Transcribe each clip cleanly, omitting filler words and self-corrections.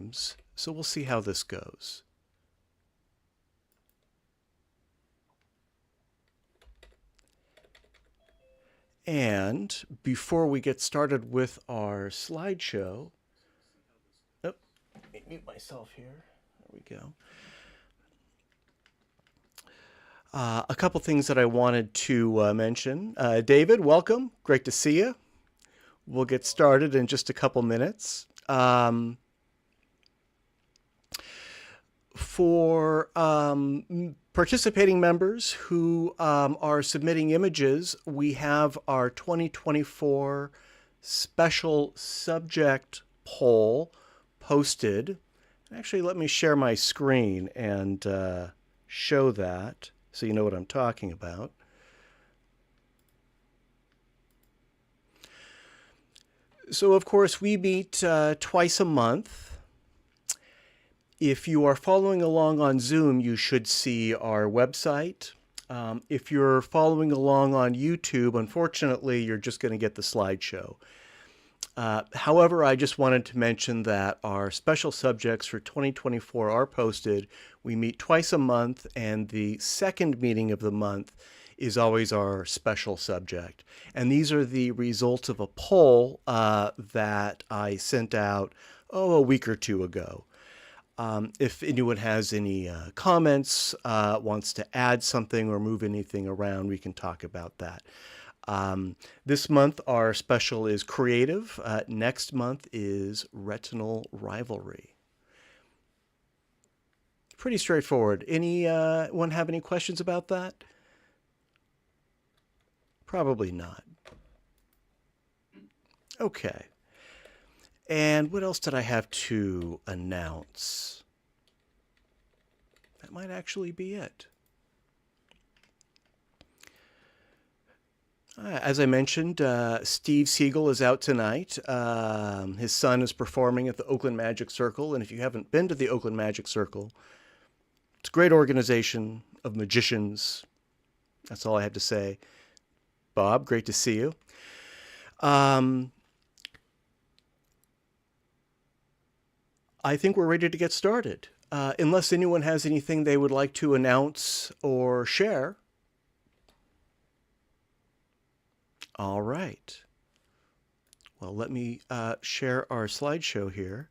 times, so we'll see how this goes. And before we get started with our slideshow, oh, let me mute myself here. There we go. A couple things that I wanted to mention. David, welcome. Great to see you. We'll get started in just a couple minutes. For participating members who are submitting images, we have our 2024 special subject poll posted. Actually, let me share my screen and show that so you know what I'm talking about. So, of course, we meet twice a month. If you are following along on Zoom, you should see our website. If you're following along on YouTube, unfortunately, you're just going to get the slideshow. However, I just wanted to mention that our special subjects for 2024 are posted. We meet twice a month, and the second meeting of the month is always our special subject. And these are the results of a poll that I sent out, a week or two ago. If anyone has any comments, wants to add something or move anything around, we can talk about that. This month, our special is creative. Next month is retinal rivalry. Pretty straightforward. Anyone have any questions about that? Probably not. Okay. And what else did I have to announce? That might actually be it. As I mentioned, Steve Siegel is out tonight. His son is performing at the Oakland Magic Circle. And if you haven't been to the Oakland Magic Circle, it's a great organization of magicians. That's all I have to say. Bob, great to see you. I think we're ready to get started. Unless anyone has anything they would like to announce or share. All right. Well, let me share our slideshow here.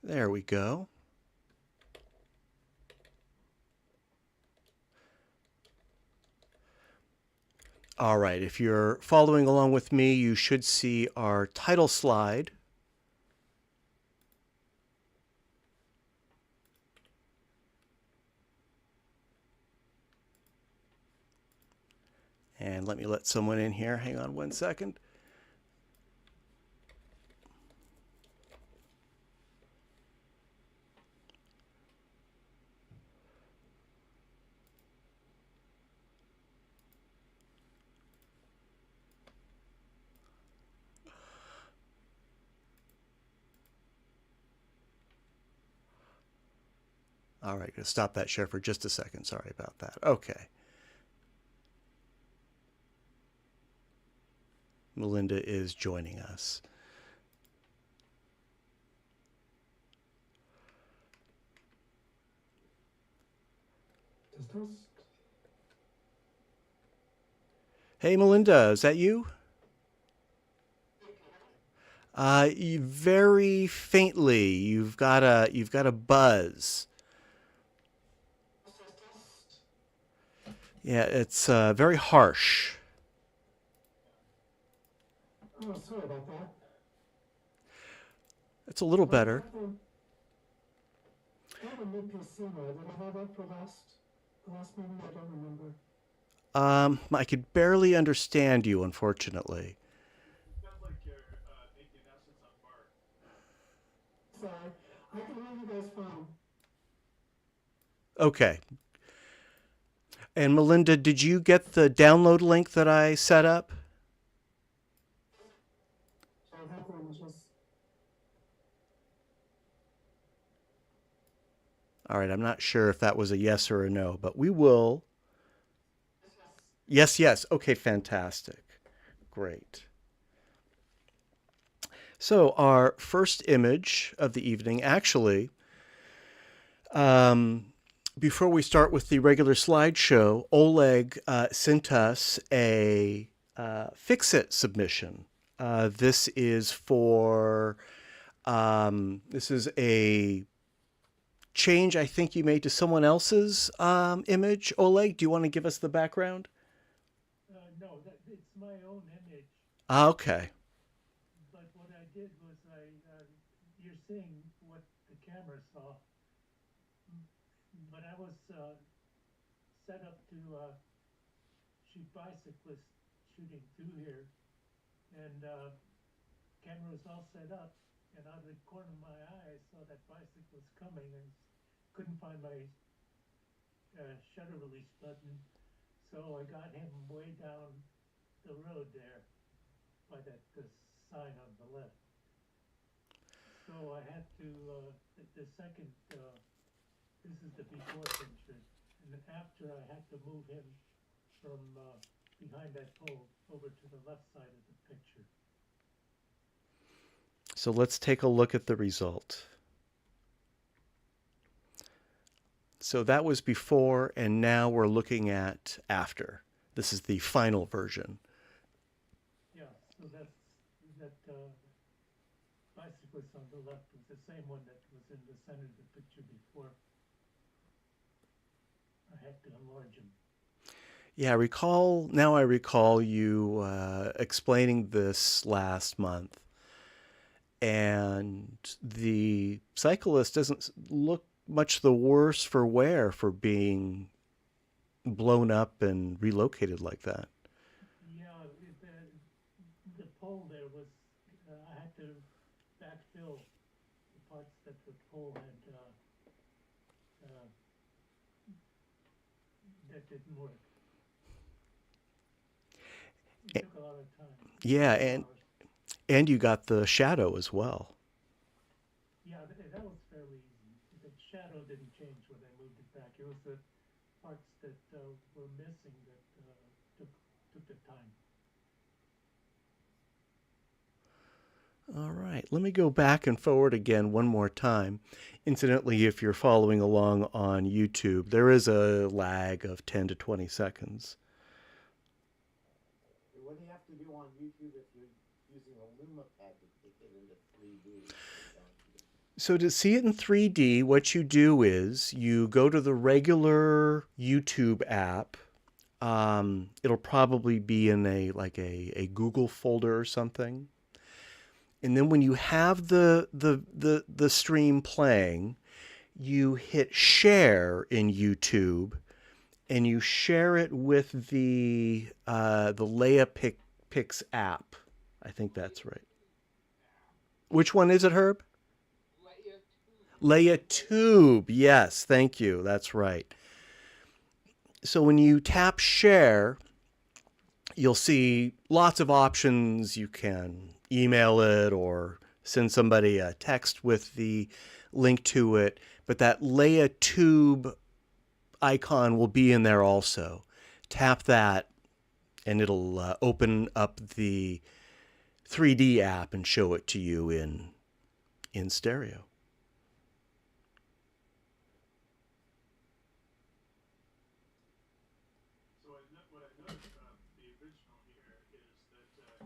There we go. All right, if you're following along with me, you should see our title slide. And let me let someone in here. Hang on one second. All right, going to stop that share for just a second. Sorry about that. Okay. Melinda is joining us. Hey, Melinda, is that you? Very faintly. You've got a buzz. Yeah, it's very harsh. Oh, sorry about that. It's a little better. I have a new PC now. Did I have that for last meeting? I don't remember. I could barely understand you, unfortunately. Sounds like you're making announcements on Bart. Sorry. I can hear you guys fine. Okay. And Melinda, did you get the download link that I set up? I have images. All right, I'm not sure if that was a yes or a no, but we will. Yes, yes. Okay, fantastic. Great. So, our first image of the evening, actually, um, before we start with the regular slideshow, Oleg sent us a fix-it submission. This is for, this is a change I think you made to someone else's image. Oleg, do you want to give us the background? No, it's my own image. Okay. But what I did was you're seeing what the camera saw. But I was set up to shoot bicyclists shooting through here, and camera was all set up. And out of the corner of my eye, I saw that bicyclist coming, and couldn't find my shutter release button. So I got him way down the road there by the sign on the left. So I had to, the second, this is the before picture, and then after I had to move him from behind that pole over to the left side of the picture. So let's take a look at the result. So that was before, and now we're looking at after. This is the final version. Yeah, so that bicyclist on the left was the same one that was in the center of the picture before. I had to enlarge him. Yeah, now I recall you explaining this last month. And the cyclist doesn't look much the worse for wear for being blown up and relocated like that. Yeah, the pole there was, I had to backfill the parts that the pole had, that didn't work. It took a lot of time. Yeah, Hours. and you got the shadow as well. Yeah, that was fairly easy. The shadow didn't change when I moved it back. It was the parts that were missing that took the time. All right, let me go back and forward again one more time. Incidentally, if you're following along on YouTube, there is a lag of 10 to 20 seconds. What do you have to do on YouTube if you're using a LumaPad to take it into 3D? So to see it in 3D, what you do is you go to the regular YouTube app. It'll probably be in a Google folder or something. And then when you have the stream playing, you hit share in YouTube, and you share it with the Leia Pix app. I think that's right. Which one is it, Herb? Leia Tube. Yes, thank you. That's right. So when you tap share, you'll see lots of options. You can email it or send somebody a text with the link to it. But that Leia Tube icon will be in there also. Tap that and it'll open up the 3D app and show it to you in stereo. So what I noticed about the original here is that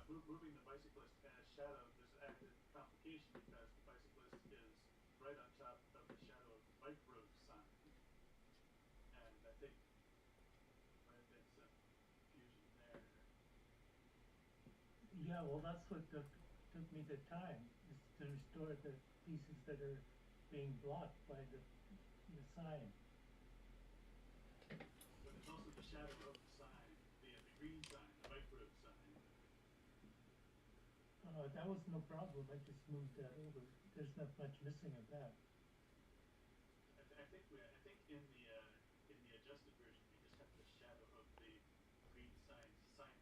moving the bicyclist and his shadow, there's an added complication because the bicyclist is right on top of the shadow of the bike road sign. And I think there might have been some confusion there. Yeah, well, that's what took me the time, is to restore the pieces that are being blocked by the sign. But there's also the shadow of the sign, the green sign, the bike road sign. That was no problem. I just moved that over. There's not much missing of that. I think in the adjusted version we just have the shadow of the green signpost.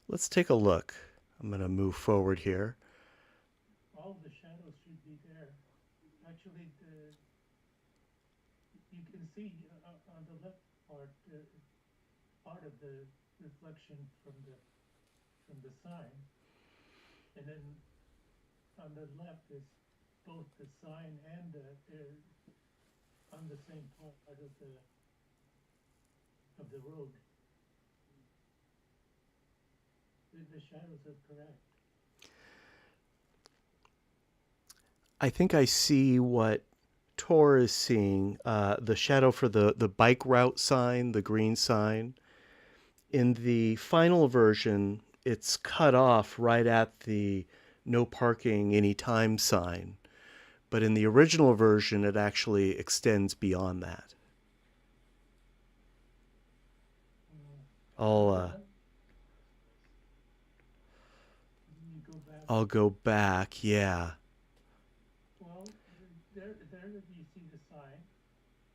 Let's take a look. I'm going to move forward here. All the shadows should be there. Actually, can see on the left part, part of the reflection from the sign, and then on the left is both the sign and on the same part of the road. The shadows are correct. I think I see what Tor is seeing. The shadow for the bike route sign, the green sign. In the final version, it's cut off right at the no parking anytime sign. But in the original version, it actually extends beyond that. I'll You go back. I'll go back. Yeah. Well, there you see the sign.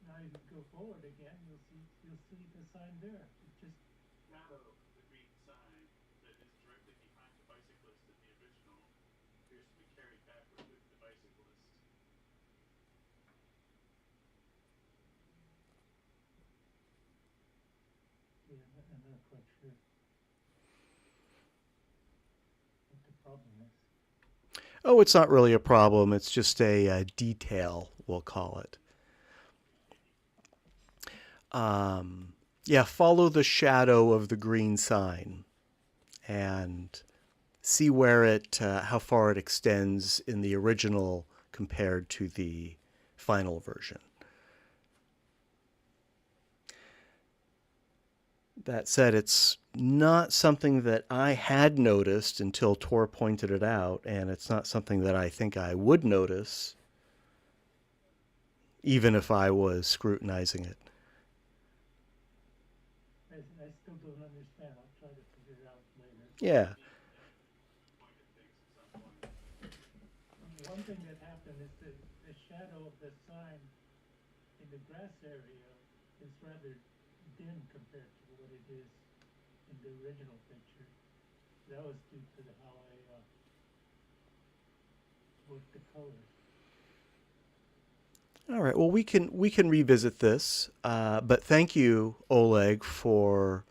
Now you go forward again. You'll see the sign there. It just Shadow, the green sign that is directly behind the bicyclist in the original, appears to be carried backward with the bicyclist. yeah, I'm not quite sure what the problem is. Oh, it's not really a problem. It's just a detail, we'll call it. Yeah, follow the shadow of the green sign and see where how far it extends in the original compared to the final version. That said, it's not something that I had noticed until Tor pointed it out, and it's not something that I think I would notice, even if I was scrutinizing it. I still don't understand. I'll try to figure it out later. Yeah. One thing that happened is the shadow of the sign in the grass area is rather dim compared to what it is in the original picture. That was due to how I worked the colors. All right. Well, we can revisit this, but thank you, Oleg, for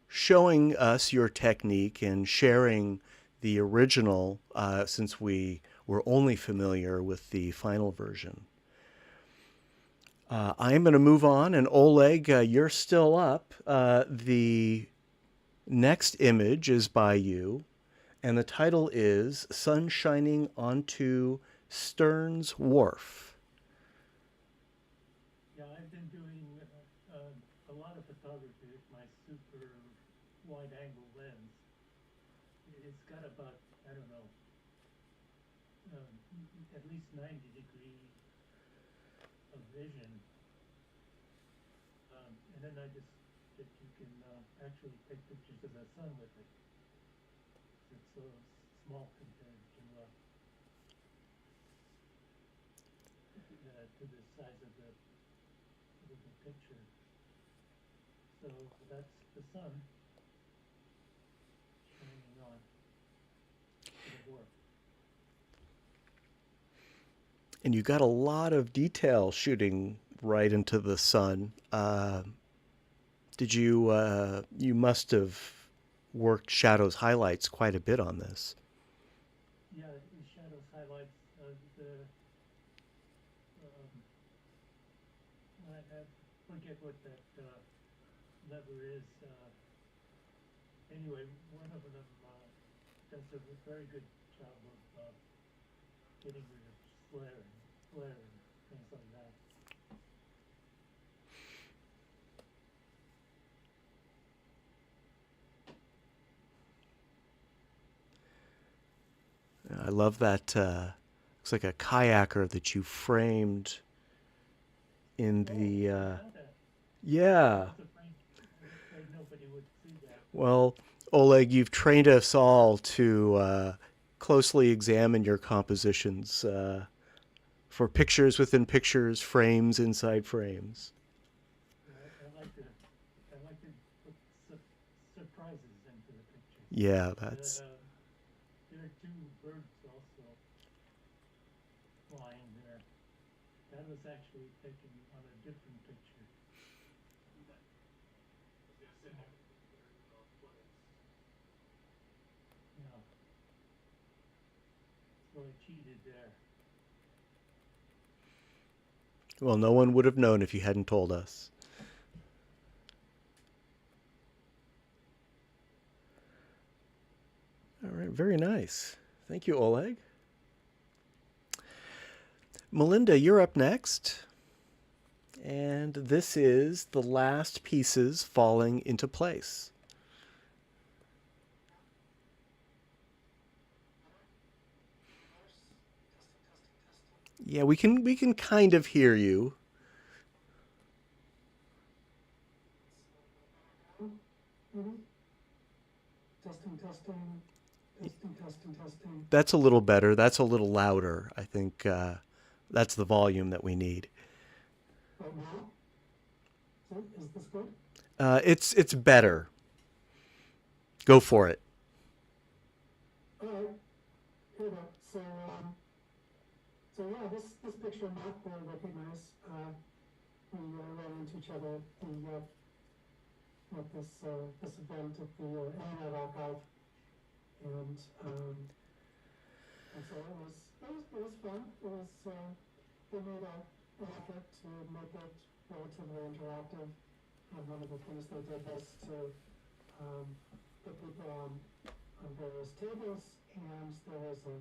showing us your technique and sharing the original, since we were only familiar with the final version. I am going to move on, and Oleg, you're still up. The next image is by you, and the title is Sun Shining Onto Stearns Wharf. Yeah, I've been doing a lot of photography with my super wide angle lens. It's got about, I don't know, at least 90 degrees of vision. And then that you can actually take pictures of the sun with it. It's so small compared to the size of the picture. So that's the sun shining on to the wharf. And you got a lot of detail shooting right into the sun. Did you you must have worked shadows highlights quite a bit on this. Yeah, the shadows highlights I forget what that lever is. Anyway, one of them does a very good job of getting rid of flare and things like that. I love that. Looks like a kayaker that you framed in the. I saw that. Yeah. I was afraid nobody would see that. Well, Oleg, you've trained us all to closely examine your compositions for pictures within pictures, frames inside frames. Yeah, I like to put surprises into the pictures. Yeah, that's. There are two birds also flying there. That was actually taken on a different I cheated there. Well, no one would have known if you hadn't told us. All right, very nice. Thank you, Oleg. Melinda, you're up next. And this is the last pieces falling into place. Yeah, we can kind of hear you. Testing, testing, testing, testing, testing. That's a little better. That's a little louder. I think that's the volume that we need. Right now? So, is this good? It's better. Go for it. Alright, here we go. So yeah, this picture Matt will recognize. We ran into each other at this event at the Internet Archive, and so it was fun. They made an effort to make it relatively interactive, and one of the things they did was to put people on various tables, and there was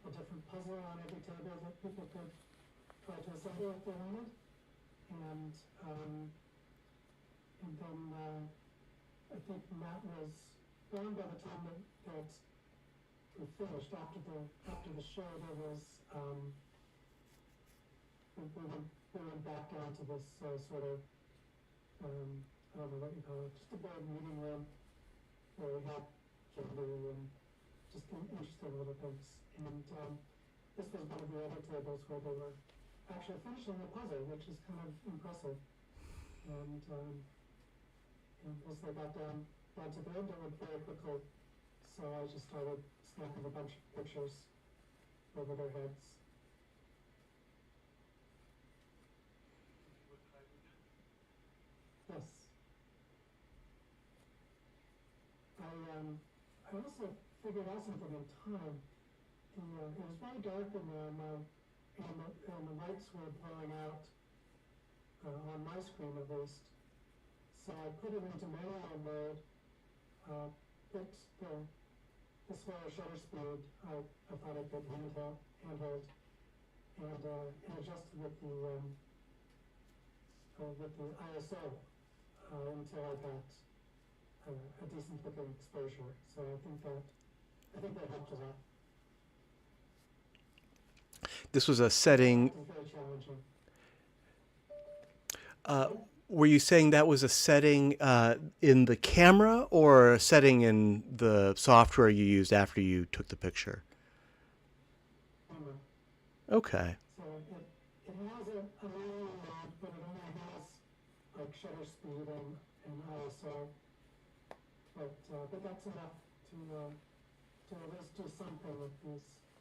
a different puzzle on every table that people could try to assemble if they wanted, and then I think Matt was gone by the time that we finished. After the show, there was we went back down to this sort of I don't know what you call it, just a big meeting room where we had candy and just interesting little things. And this was one of the other tables where they were actually finishing the puzzle, which is kind of impressive. And as they got down to the end, it went very quickly. So I just started snapping a bunch of pictures over their heads. With hydrogen? Yes. I also figured out something in time. It was very dark in there, and the lights were blowing out on my screen at least. So I put it into manual mode, picked the slower shutter speed. I thought I could handheld, and adjusted with the ISO until I got a decent looking exposure. So I think that helped a lot. This was a setting. It was very challenging. Were you saying that was a setting in the camera or a setting in the software you used after you took the picture? Camera. Okay. So it has a manual mode, but it only has like shutter speed and ISO. But that's enough to at least do something with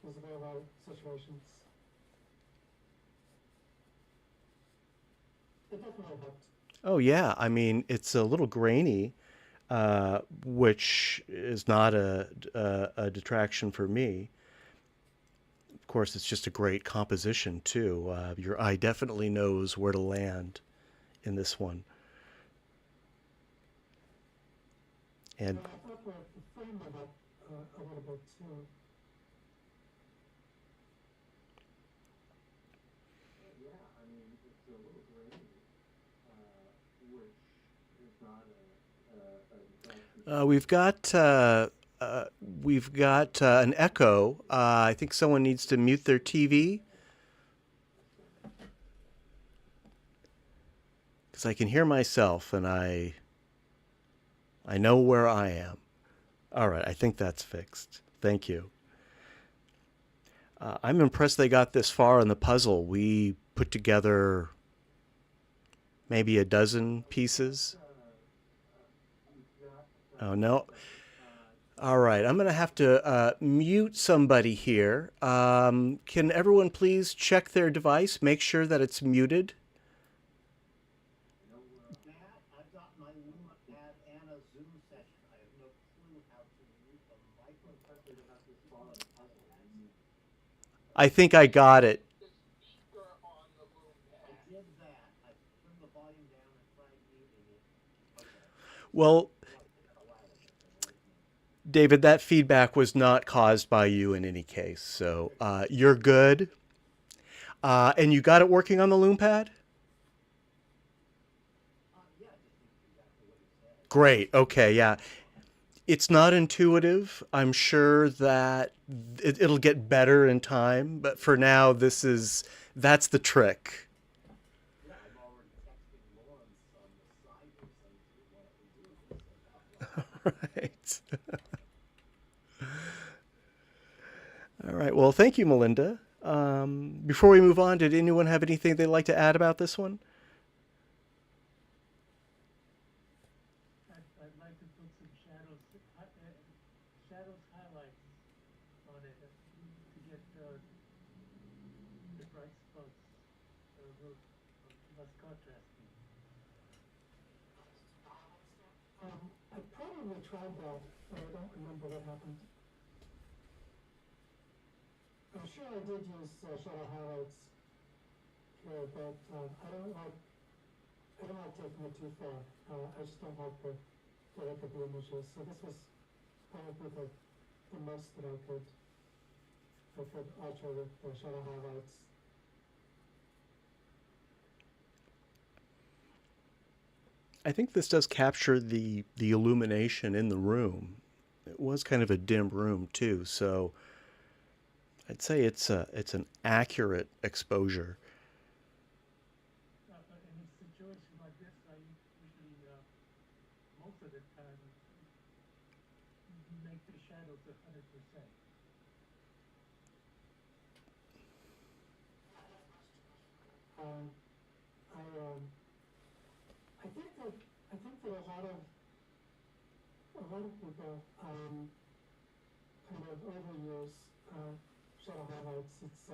these low light situations. It definitely helped. Oh yeah. I mean, it's a little grainy, which is not a detraction for me. Of course, it's just a great composition too. Your eye definitely knows where to land in this one. And And I thought the frame went up a little bit too. Yeah, I mean, it's a little grainy, which is not a detraction. we've got an echo. I think someone needs to mute their TV because I can hear myself and I know where I am. All right, I think that's fixed. Thank you. I'm impressed they got this far in the puzzle. We put together maybe a dozen pieces. Oh, no. All right, I'm going to have to mute somebody here. Can everyone please check their device, make sure that it's muted? Matt, I've got my LumaPad and a Zoom session. I have no clue how to mute the microphone. Especially to have this far in the puzzle. I think I got it. the speaker on the loom I pad. did that. I turned the volume down and tried muting it. Okay. Well, Lost it for a while again, so where's my... David, that feedback was not caused by you in any case, so you're good. And you got it working on the loom pad? Yeah, I just did exactly what you said. Great. Okay, yeah. It's not intuitive. I'm sure that it'll get better in time, but for now, that's the trick. Yeah, I'm already texting Lawrence on the side here saying, "Dude, why don't we do this?" Right. All right. Well, thank you, Melinda. Before we move on, did anyone have anything they'd like to add about this one? I'd like to put some shadows, shadows highlights on it to get the bright spots a little less contrasty. I probably tried that, but I don't remember what happened. I'm sure I did use shadow highlights here, but I don't like taking it too far. I just don't like the look of the images. So this was probably the most that I could alter with shadow highlights. I think this does capture the illumination in the room. It was kind of a dim room too, so I'd say it's an accurate exposure. In a situation like this, I usually, most of the time, make the shadows 100%. I think that a lot of people kind of overuse shadow highlights. It's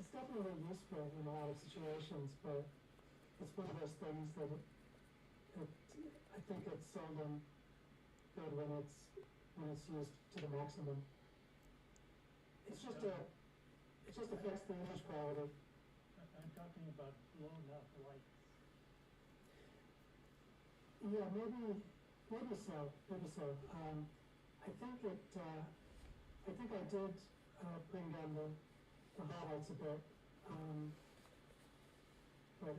definitely useful in a lot of situations, but it's one of those things that I think it's seldom good when it's used to the maximum. It just affects the image quality. I'm talking about blown out lights. Yeah, maybe so. I think I did bring down the highlights a bit, but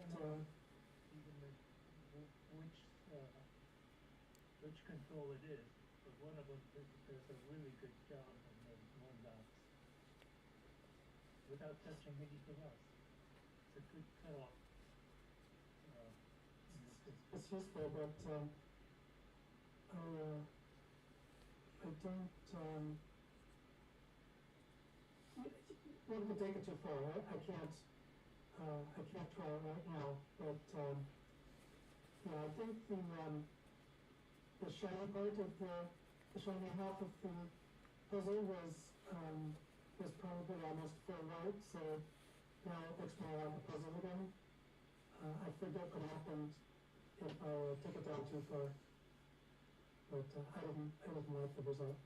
Even which control it is, but one of them does a really good job on those blown outs without touching anything else. It's a good cutoff. it's useful. But I don't. One could take it too far. I can't try it right now. But yeah, I think the shiny part of the shiny half of the puzzle was probably almost full white. So now it looks more like a puzzle again. I forget what happened if I took it down too far. But I didn't like the result.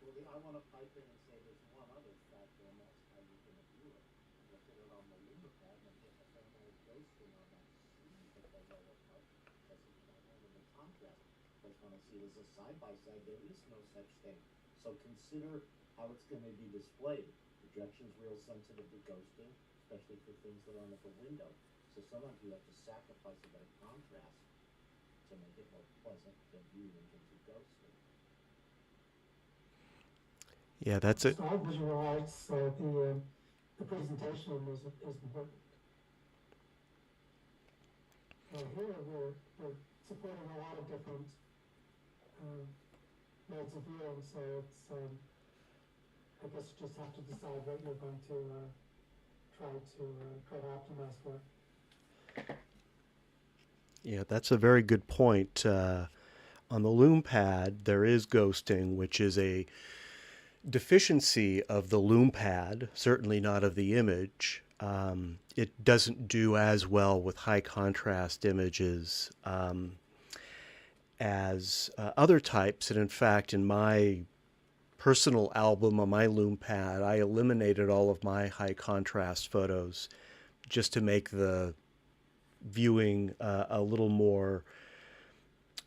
Well, I want to pipe in and say there's one other factor, and that's how you're going to view it. Look at it on the lunar pad, and I'm getting a fair amount of ghosting on that C, the lower part, because it's not under the contrast. But when I see it as a side-by-side, there is no such thing. So consider how it's going to be displayed. Projection's real sensitive to ghosting, especially for things that aren't at the window. So sometimes you have to sacrifice a bit of contrast to make it more pleasant to view in terms of ghosting. Yeah, that's it. So all visual arts, the presentation is important. Here we're supporting a lot of different modes of viewing, so it's I guess you just have to decide what you're going to try to optimize for. Yeah, that's a very good point. On the loom pad, there is ghosting, which is a deficiency of the loom pad, certainly not of the image. It doesn't do as well with high contrast images as other types. And in fact, in my personal album on my LoomPad, I eliminated all of my high contrast photos just to make the viewing a little more,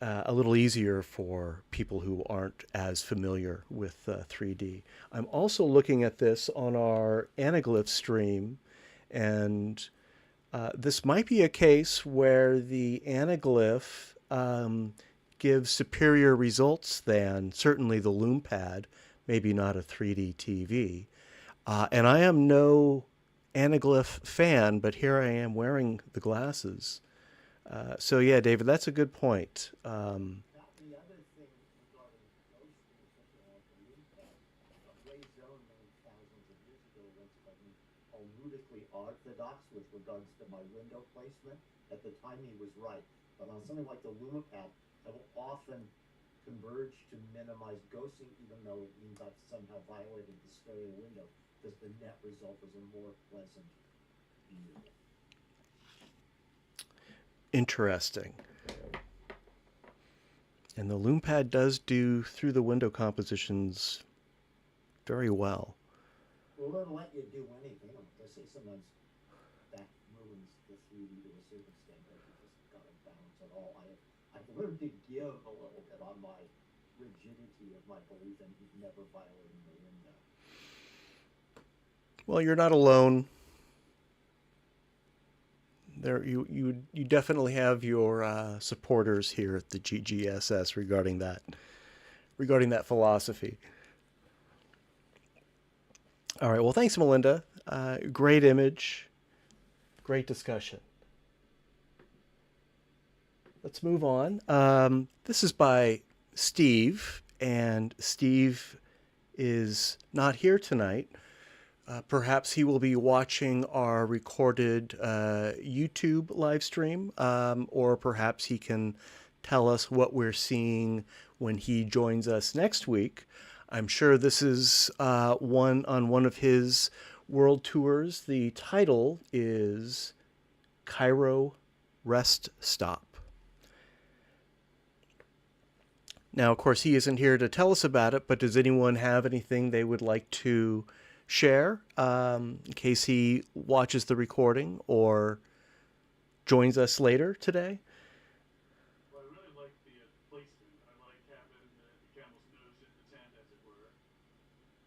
a little easier for people who aren't as familiar with 3D. I'm also looking at this on our Anaglyph stream, and this might be a case where the Anaglyph gives superior results than certainly the LoomPad, maybe not a 3D TV. And I am no Anaglyph fan, but here I am wearing the glasses. So yeah, David, that's a good point. Now, the other thing regarding ghosting, especially on the loop pad, Ray Zone named thousands of years ago once called me Talmudically orthodox with regards to my window placement. At the time, he was right. But on something like the LumaPad, I will often converge to minimize ghosting, even though it means I've somehow violated the stereo window, because the net result is a more pleasant view. Interesting. And the LoomPad does do through the window compositions very well. Well, it'll let you do anything. I say sometimes that ruins the 3D to a certain extent, but you just gotta balance it all. I've learned to give a little bit on my rigidity of my belief in never violating the window. Well, you're not alone. There, you definitely have your supporters here at the GGSS regarding that philosophy. All right. Well, thanks, Melinda. Great image. Great discussion. Let's move on. This is by Steve, and Steve is not here tonight. Perhaps he will be watching our recorded YouTube live stream, or perhaps he can tell us what we're seeing when he joins us next week. I'm sure this is one of his world tours. The title is Cairo Rest Stop. Now, of course, he isn't here to tell us about it, but does anyone have anything they would like to share in case he watches the recording or joins us later today? Well, I really like the placement. I like having the camel's nose in the tent, as it were.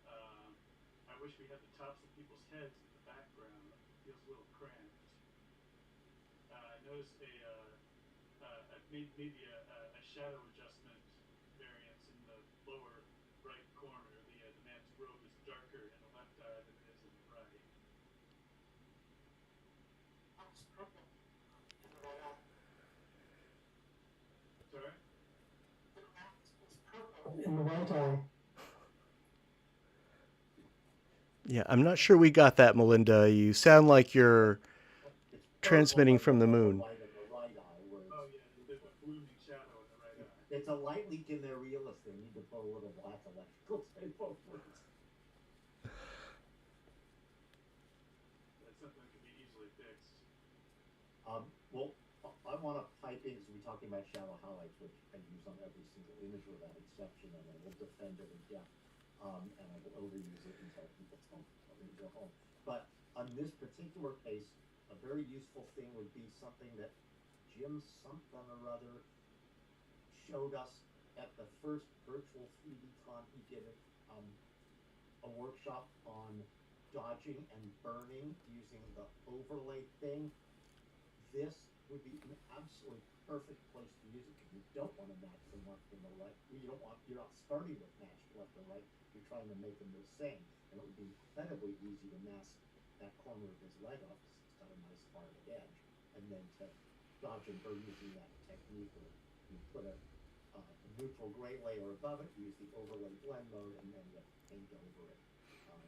I wish we had the tops of people's heads in the background. It feels a little cramped. I noticed maybe a shadow adjustment variance in the lower right corner. The man's robe is darker in the left eye than it is in the right. Sorry? In the right eye. Yeah, I'm not sure we got that, Melinda. You sound like you're It's transmitting from the moon. light in the right eye, where Oh, yeah, there's a blooming shadow in the right eye. it's a light leak in their realist. They need to put a little black electrical tape over it. That's something that can be easily fixed. Well, I want to pipe in, because we're talking about shadow highlights, which I use on every single image without exception, and I will defend it in depth, and I will overuse it until people tell me to go home. But on this particular case, a very useful thing would be something that Jim something or other showed us at the first virtual 3D con he did it, a workshop on dodging and burning using the overlay thing. This would be an absolutely perfect place to use it, because you don't want to match the left and the right. You're not starting with matched left and right. You're trying to make them the same, and it would be incredibly easy to mask that corner of his leg off, because it's got a nice hard edge, and then to dodge and burn using that technique where you put a neutral gray layer above it, use the overlay blend mode, and then you paint over it. And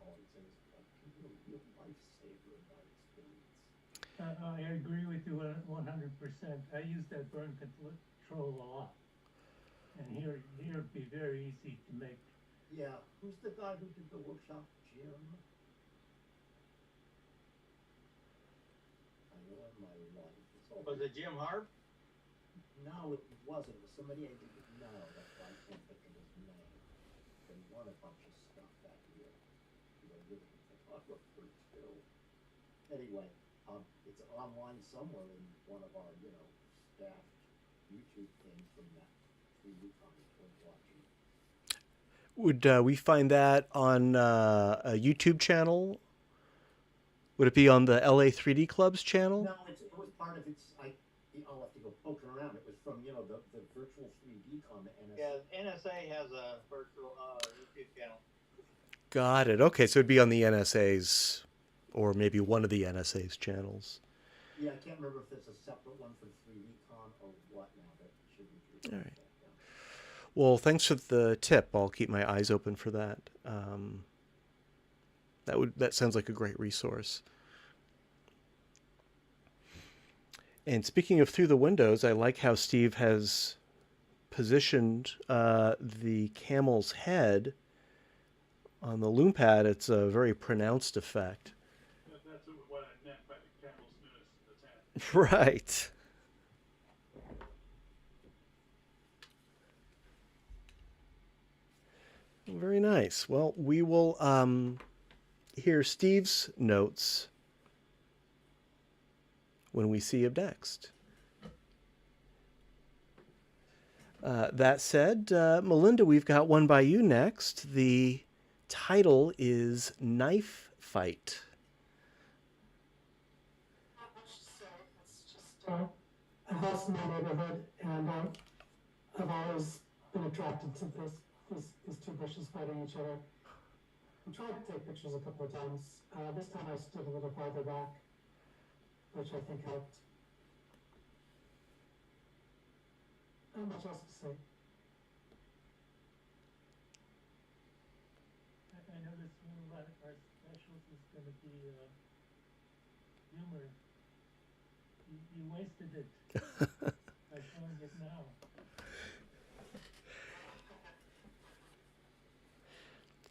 all I'd say is like a real lifesaver in my experience. I agree with you 100%. I use that burn control a lot. And here it'd be very easy to make. Yeah, who's the guy who did the workshop? Jim? I know in my life. Was it Jim Harp? No, it wasn't. It was somebody I didn't know. That's why I can't think of his name. they won a bunch of stuff that year. You're the photographer too. Anyway, it's online somewhere in one of our, staffed YouTube things from that 3D con. It's worth watching. Would we find that on a YouTube channel? Would it be on the LA 3D Club's channel? No, it was part of its. I'll have to go poking around. It was from the virtual 3D con, the NSA. Yeah, NSA has a virtual YouTube channel. Got it. Okay, so it'd be on the NSA's, or maybe one of the NSA's channels. Yeah, I can't remember if there's a separate one for 3D con or what now, but it should be. All right. Well, thanks for the tip. I'll keep my eyes open for that. That sounds like a great resource. And speaking of through the windows, I like how Steve has positioned the camel's head on the loom pad. It's a very pronounced effect. That's what I meant by the camel's nose. That's it. Right. Very nice. Well, we will hear Steve's notes when we see him next. That said, Melinda, we've got one by you next. The title is Knife Fight. Not much to say. It's just a house in my neighborhood, and I've always been attracted to these two bushes fighting each other. I tried to take pictures a couple of times. This time I stood a little farther back, which I think helped. Not much else to say. I noticed one of our specials is going to be humor. You wasted it by showing it now.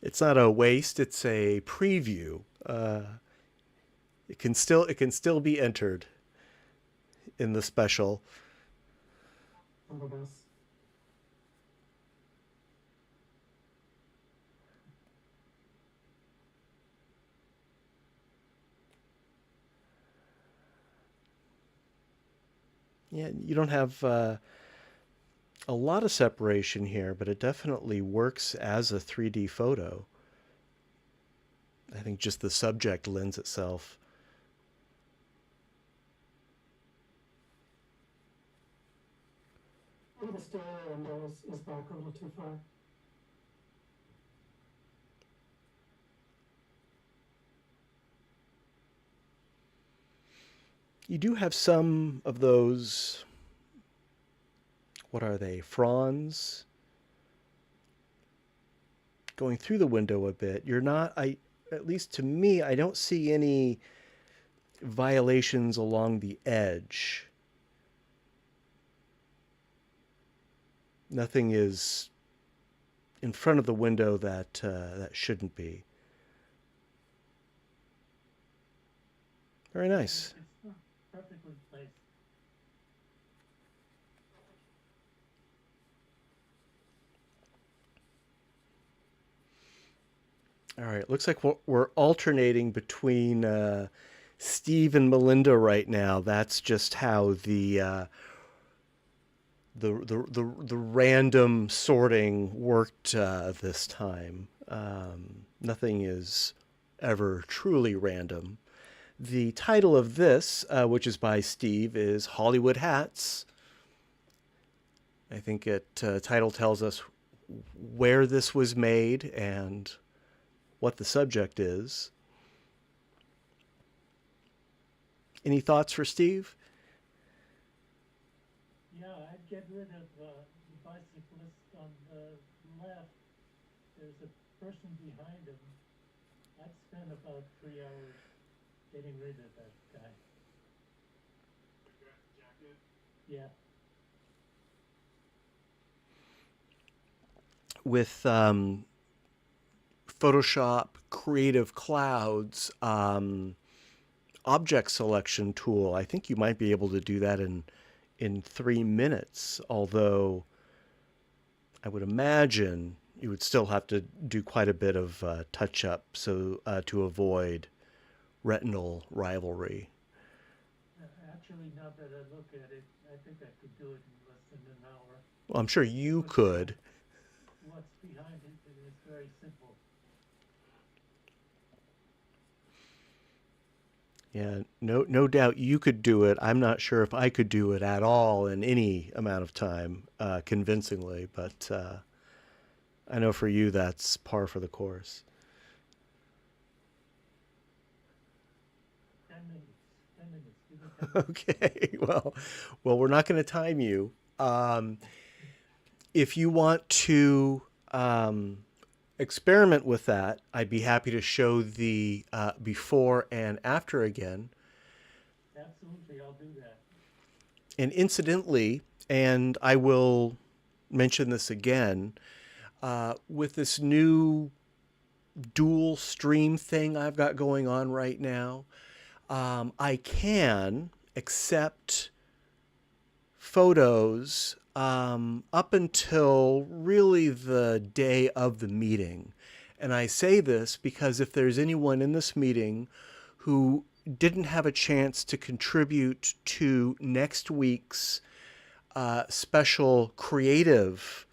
It's not a waste, it's a preview. It can still be entered in the special. Yeah, you don't have a lot of separation here, but it definitely works as a 3D photo. I think just the subject lends itself. Maybe the stereo window is back a little too far. You do have some of those, what are they, fronds going through the window a bit. You're not, at least to me, I don't see any violations along the edge. Nothing is in front of the window that shouldn't be. Very nice. It's perfectly placed. All right, looks like we're alternating between Steve and Melinda right now. That's just how the random sorting worked this time. Nothing is ever truly random. The title of this, which is by Steve, is Hollywood Hats. I think title tells us where this was made and what the subject is. Any thoughts for Steve? Yeah, I'd get rid of the bicyclist on the left. There's a person behind him. I'd spend about 3 hours getting rid of that guy. The guy in the jacket. Yeah. With Photoshop Creative Cloud's object selection tool, I think you might be able to do that in 3 minutes, although I would imagine You would still have to do quite a bit of touch up so to avoid retinal rivalry. Actually, now that I look at it, I think I could do it in less than an hour. Well, I'm sure you But, could. What's behind it is very simple. Yeah, no doubt you could do it. I'm not sure if I could do it at all in any amount of time, convincingly, but I know for you that's par for the course. 10 minutes. 10 minutes. Give me 10 minutes. Okay, well, we're not going to time you. If you want to experiment with that, I'd be happy to show the before and after again. Absolutely, I'll do that. And incidentally, and I will mention this again, with this new dual stream thing I've got going on right now, I can accept photos up until really the day of the meeting. And I say this because if there's anyone in this meeting who didn't have a chance to contribute to next week's special creative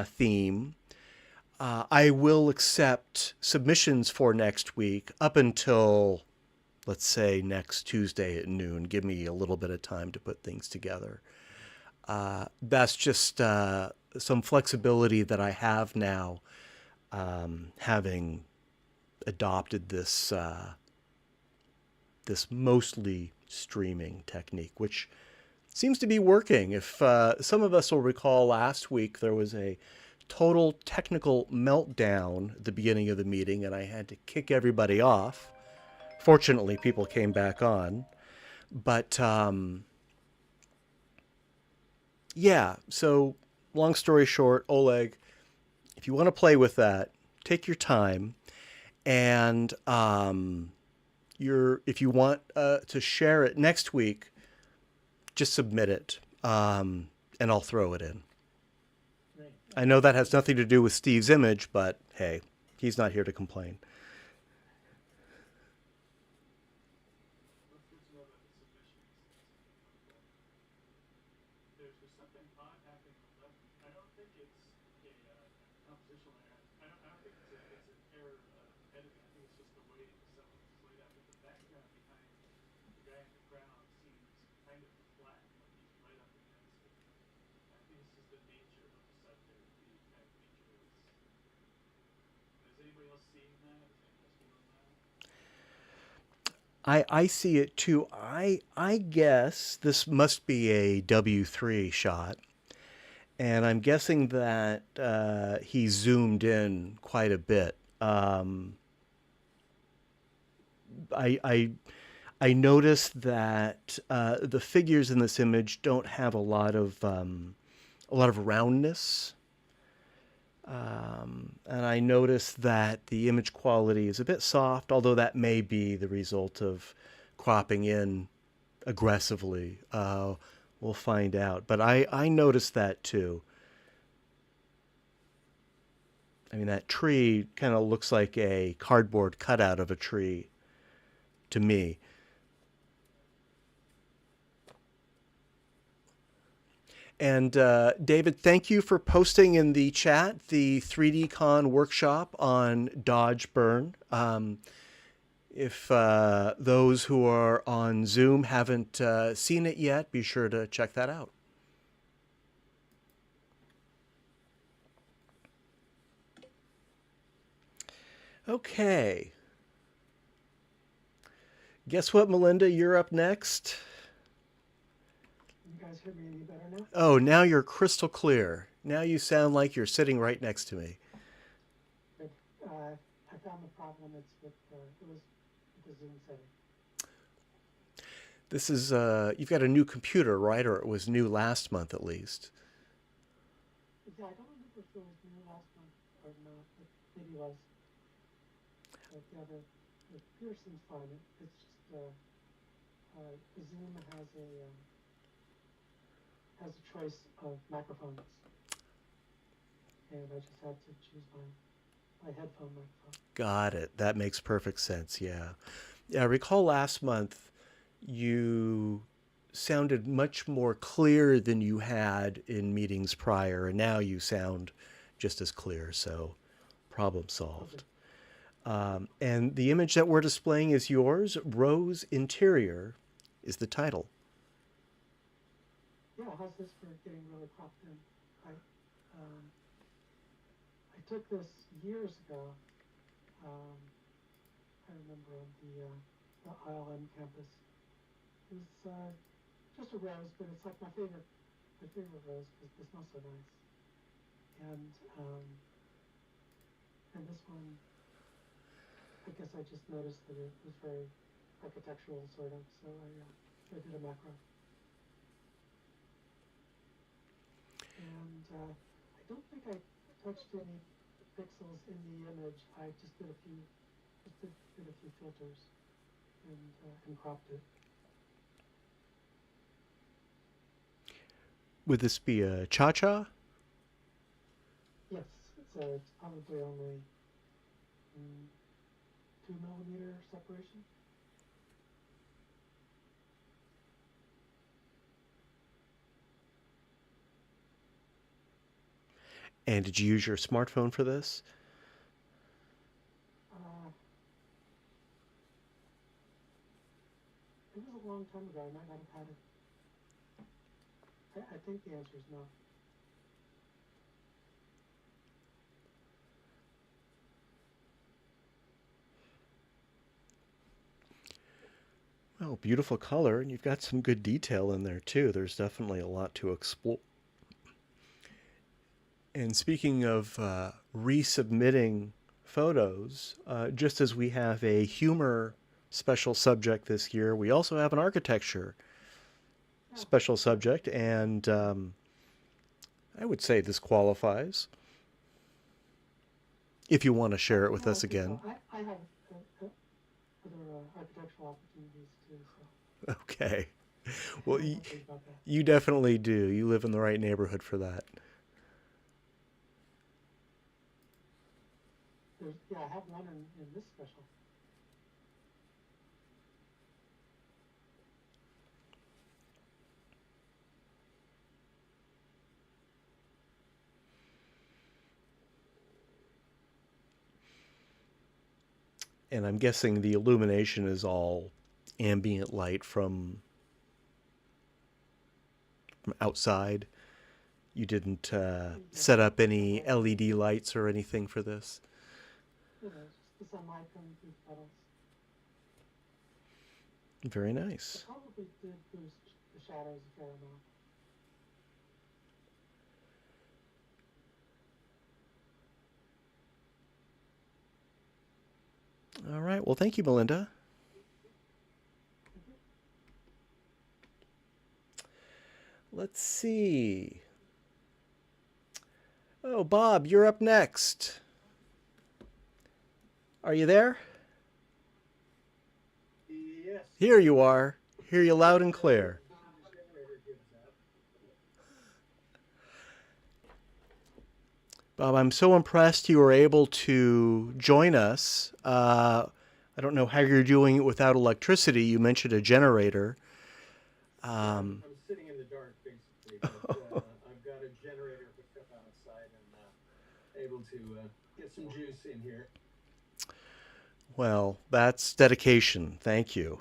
theme, I will accept submissions for next week up until, let's say, next Tuesday at noon. Give me a little bit of time to put things together. That's just some flexibility that I have now, having adopted this this mostly streaming technique, which seems to be working. If some of us will recall, last week there was a total technical meltdown at the beginning of the meeting, and I had to kick everybody off. Fortunately, people came back on. But yeah, so long story short, Oleg, if you want to play with that, take your time. And if you want to share it next week, just submit it, and I'll throw it in. Great. I know that has nothing to do with Steve's image, but hey, he's not here to complain. What's good to know about the submissions? There's something odd happening on 11. I don't think it's a compositional error. I don't think it's an error of editing. I think it's just the way some of it's laid out. But the background behind the guy in the crown seems kind of flat, like he's right up against it. I think it's just the nature of the subject, the kind of nature of this. Is anybody else seeing that? Is anybody else feeling that? I see it too. I guess this must be a W3 shot. And I'm guessing that he zoomed in quite a bit. I noticed that the figures in this image don't have a lot of roundness. And I noticed that the image quality is a bit soft, although that may be the result of cropping in aggressively. We'll find out. But I noticed that too. I mean, that tree kind of looks like a cardboard cutout of a tree to me. And David, thank you for posting in the chat the 3D Con workshop on dodge burn. If those who are on Zoom haven't seen it yet, be sure to check that out. Okay. Guess what, Melinda? You're up next. You guys hear me any better now? Oh, now you're crystal clear. Now you sound like you're sitting right next to me. Good. I found the problem. It's with it was with the Zoom setting. This is you've got a new computer, right? Or it was new last month at least. Yeah, I don't remember if it was new last month or not, but maybe it was. But yeah, the computer seems fine. It's just Zoom has a choice of microphones, and I just had to choose my headphone microphone. Got it. That makes perfect sense. Yeah. Yeah, I recall last month you sounded much more clear than you had in meetings prior, and now you sound just as clear. So, problem solved. And the image that we're displaying is yours. Rose Interior is the title. Yeah, how's this for getting really popped in? Um, I took this years ago. Um, I remember on the ILM campus. It was just a rose, but it's like my favorite rose because they smell so nice. And this one, I guess I just noticed that it was very architectural sort of, so I did a macro. And I don't think I touched any pixels in the image. I just did a few filters and cropped it. Would this be a cha-cha? Yes, it's probably only 2 millimeter separation. And did you use your smartphone for this? It was a long time ago. I might not have had it. I think the answer is no. Well, beautiful color, and you've got some good detail in there too. There's definitely a lot to explore. And speaking of resubmitting photos, just as we have a humor special subject this year, we also have an architecture special subject, and I would say this qualifies. If you want to share it with us again. I have other architectural opportunities too. So. Okay. Well, you definitely do. You live in the right neighborhood for that. Yeah, I have one in this special. And I'm guessing the illumination is all ambient light from outside. You didn't set up any LED lights or anything for this? Just the sunlight coming through the petals. Very nice. I probably did boost the shadows a fair amount. All right. Well, thank you, Melinda. Let's see. Oh, Bob, you're up next. Are you there? Yes. Here you are. Hear you loud and clear. Bob, I'm so impressed you were able to join us. I don't know how you're doing it without electricity. You mentioned a generator. I'm sitting in the dark, basically. But, I've got a generator hooked up outside and able to get some juice in here. Well, that's dedication. Thank you.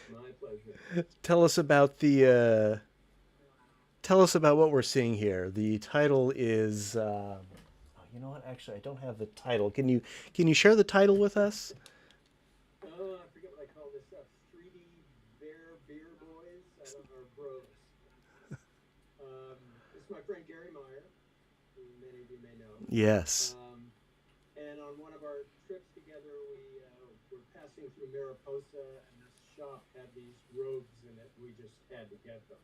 My pleasure. Tell us about the. Tell us about what we're seeing here. The title is. Oh, you know what? Actually, I don't have the title. Can you share the title with us? Oh, I forget what I call this stuff. 3D beer boys. I don't know, bros. This is my friend Gary Meyer, who many of you may know. Yes. And on one of our trips together, we were passing through Mariposa, and this shop had these robes in it. We just had to get them.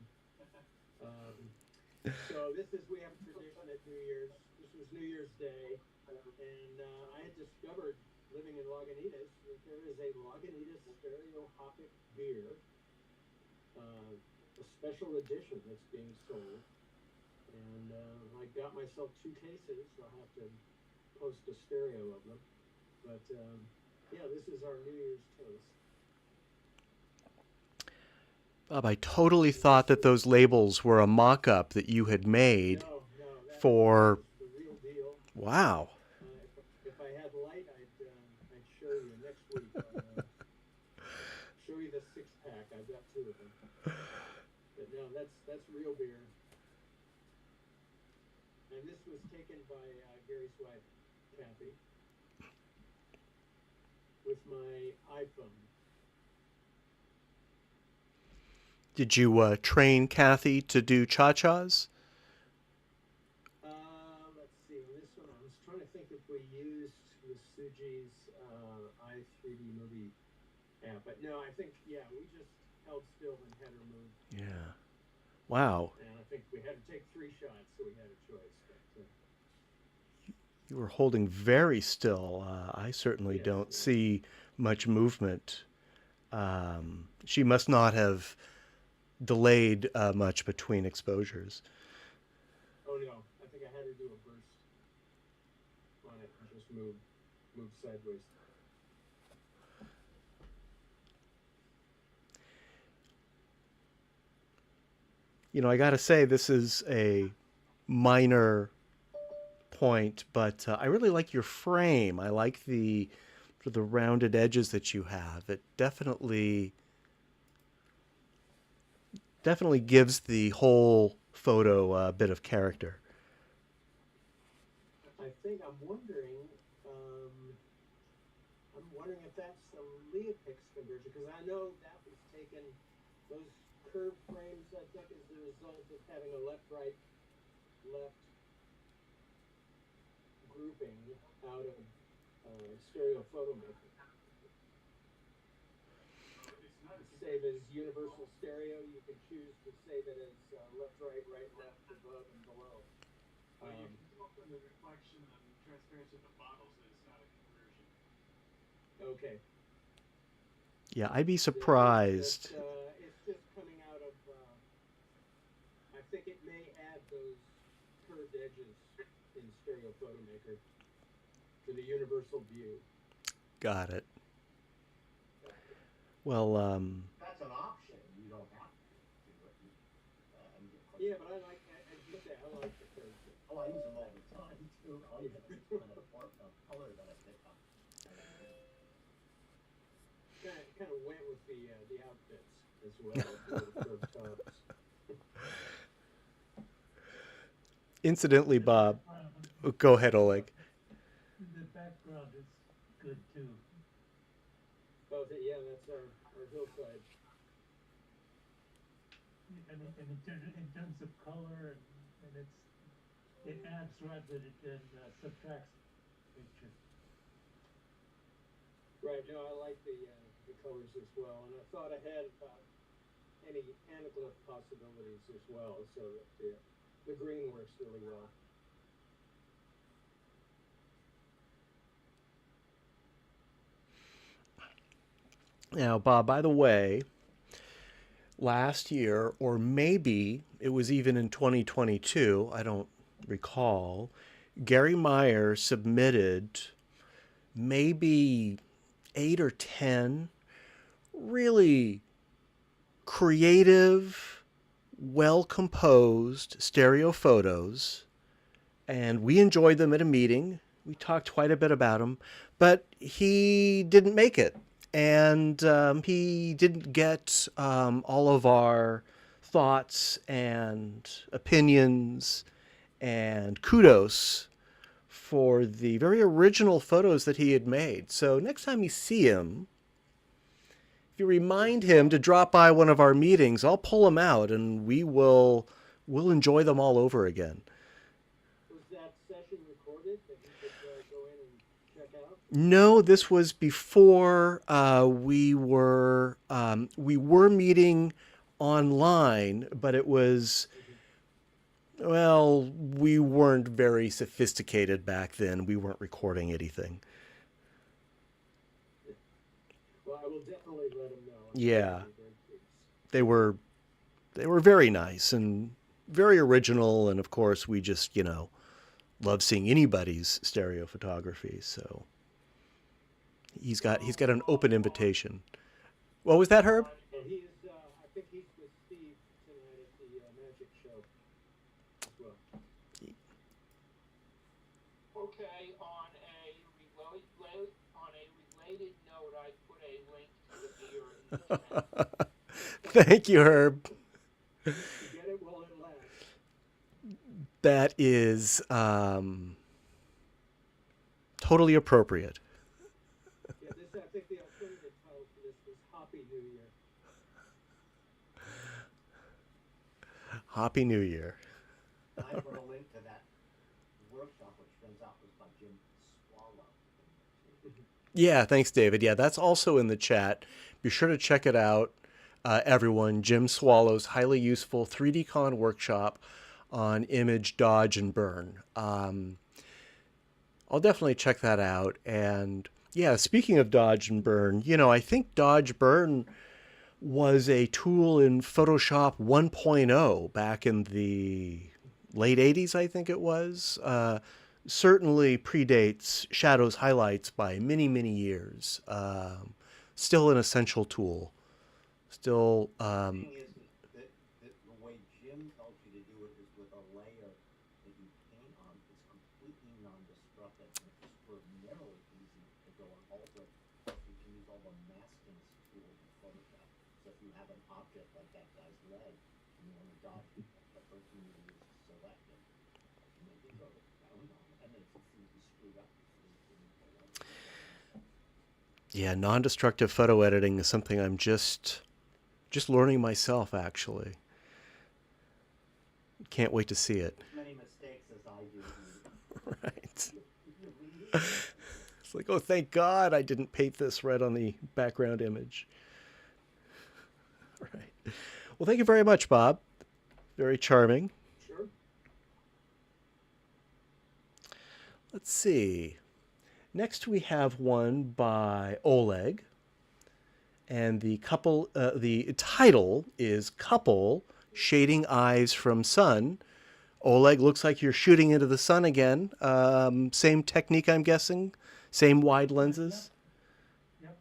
So we have a tradition at New Year's. This was New Year's Day, and I had discovered, living in Lagunitas, that there is a Lagunitas Stereoscopic beer, a special edition that's being sold. And I got myself 2 cases. I'll have to post a stereo of them. But yeah, this is our New Year's toast. Bob, I totally thought that those labels were a mock-up that you had made No, that for... is the real deal. Wow. If I had light, I'd show you next week. Show you the 6-pack. I've got 2 of them. But no, that's real beer. And this was taken by Gary's wife, Kathy, with my iPhone. Did you train Kathy to do cha-chas? Let's see. On this one, I was trying to think if we used the Suji's i3D movie app. But no, I think, yeah, we just held still and had her move. Yeah. Wow. And I think we had to take 3 shots, so we had a choice. But, You were holding very still. I certainly Yes. don't see much movement. She must not have delayed much between exposures. oh no, I think I had her do a burst on it and just move sideways. You know, I got to say, this is a minor point, but I really like your frame. I like the rounded edges that you have. It definitely gives the whole photo a bit of character. I think I'm wondering if that's some Leopix conversion, because I know that was taken, those curved frames, I think, is the result of having a left-right, left grouping out of stereo photo maker. Save as universal stereo, you can choose to save it as left, right, right, left, above, and below. You can tell from the reflection and transparency of the bottles that it's not a conversion. Okay. Yeah, I'd be surprised. It's just coming out of, I think it may add those curved edges in stereo photo maker to the universal view. Got it. Well, That's an option. You don't have to do it. Yeah, but I like the curves. Oh, I use them all the time too. I'll use them kind of color that I pick up. Kind of went with the outfits as well, with the curved tops. incidentally, Bob, go ahead, Oleg. The background is good too. Oh, yeah, that's our hillside. I mean, in terms of color, and it adds rather than subtracts picture. Right. No, I like the colors as well, and I thought ahead about any anaglyph possibilities as well, so that the green works really well. Now, Bob, by the way, last year, or maybe it was even in 2022, I don't recall, Gary Meyer submitted maybe 8 or 10 really creative, well-composed stereo photos, and we enjoyed them at a meeting. We talked quite a bit about them, but he didn't make it. And he didn't get all of our thoughts and opinions and kudos for the very original photos that he had made. So next time you see him, if you remind him to drop by one of our meetings, I'll pull him out and we'll enjoy them all over again. Was that session recorded that you could go in and check out? No, this was before we were meeting online, but it was, well, we weren't very sophisticated back then. We weren't recording anything. Well, I will definitely let him know. Yeah, they were very nice and very original, and of course, we just, love seeing anybody's stereo photography. So he's got an open invitation. What was that, Herb? And he's, I think he's with Steve tonight at the magic show as well. Okay, on a related note, I put a link to the beer in the chat. Thank you, Herb. You get it while it lasts. That is totally appropriate. Yeah, I think the alternative title for this was Happy New Year. Happy New Year. And I put a link to that workshop, which turns out was by Jim Swallow. Yeah, thanks, David. Yeah, that's also in the chat. Be sure to check it out, everyone. Jim Swallow's highly useful 3D Con workshop on image, dodge, and burn. I'll definitely check that out. And yeah, speaking of dodge and burn, I think dodge burn was a tool in Photoshop 1.0 back in the late 80s, I think it was. Certainly predates shadows highlights by many, many years. Still an essential tool. Still, The thing is that the way Jim tells you to do it is with a layer that you paint on. It's completely non-destructive, and it's extraordinarily easy to go and alter. You can use all the masking tools in Photoshop. So if you have an object like that guy's leg, and you want to dodge it, the first thing you do is select it, and then you go down on it, and then it's completely screwed up. yeah, non-destructive photo editing is something I'm just learning myself, actually. Can't wait to see it. As many mistakes as I do. Right. It's like, oh, thank God I didn't paint this right on the background image. Right. Well, thank you very much, Bob. Very charming. Sure. Let's see. Next, we have one by Oleg. And the title is Couple Shading Eyes from Sun. Oleg, looks like you're shooting into the sun again. Same technique, I'm guessing? Same wide lenses? Yep.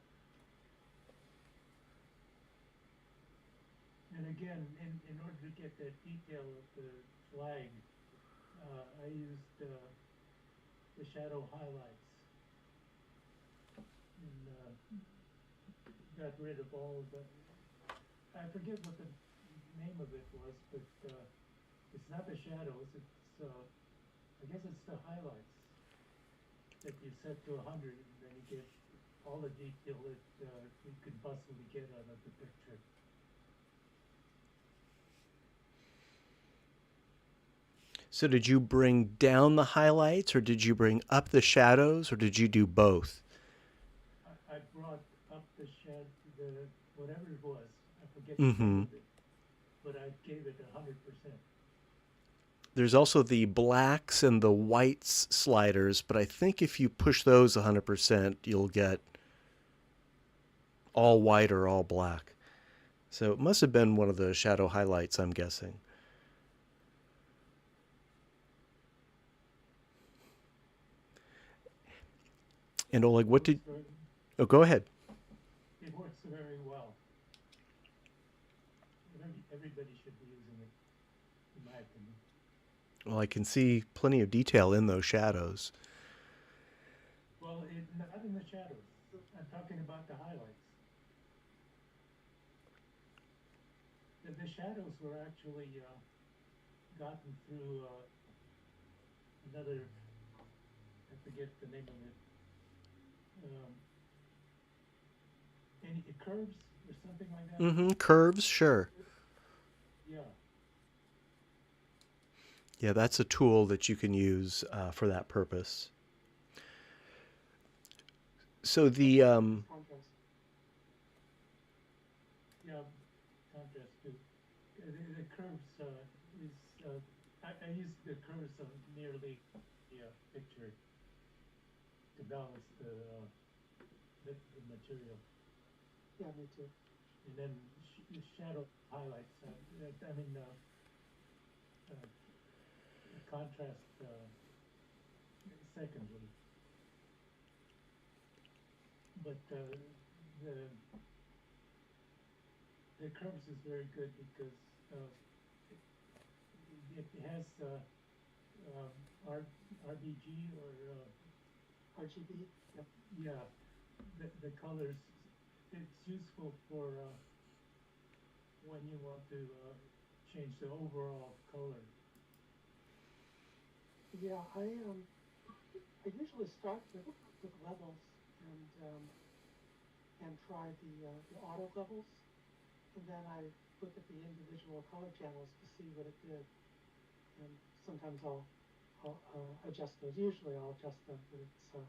And again, in order to get that detail of the flag, I used the shadow highlights and got rid of all the, I forget what the name of it was, but it's not the shadows, it's, I guess it's the highlights that you set to 100, and then you get all the detail that you could possibly get out of the picture. So did you bring down the highlights, or did you bring up the shadows, or did you do both? I brought up the whatever it was, I forget Mm-hmm. the name of it, but I gave it 100%. There's also the blacks and the whites sliders, but I think if you push those 100%, you'll get all white or all black. So it must have been one of the shadow highlights, I'm guessing. And Oleg, what did... Oh, go ahead. It works very well. Everybody should be using it, in my opinion. Well, I can see plenty of detail in those shadows. Well, not in the shadows. I'm talking about the highlights. The shadows were actually gotten through another, I forget the name of it. Any curves or something like that? Mm-hmm. Curves, sure. Yeah. Yeah, that's a tool that you can use for that purpose. So the... Contrast. Yeah, contrast too. The curves is I used the curves of nearly the picture to balance the material, Yeah, me too. and then shadow highlights. contrast secondly. But the the curves is very good because it has RBG or RGB. Yep. yeah, the colors. It's useful for when you want to change the overall color. Yeah, I usually start with levels and try the auto levels, and then I look at the individual color channels to see what it did. And sometimes I'll adjust those. Usually I'll adjust them, but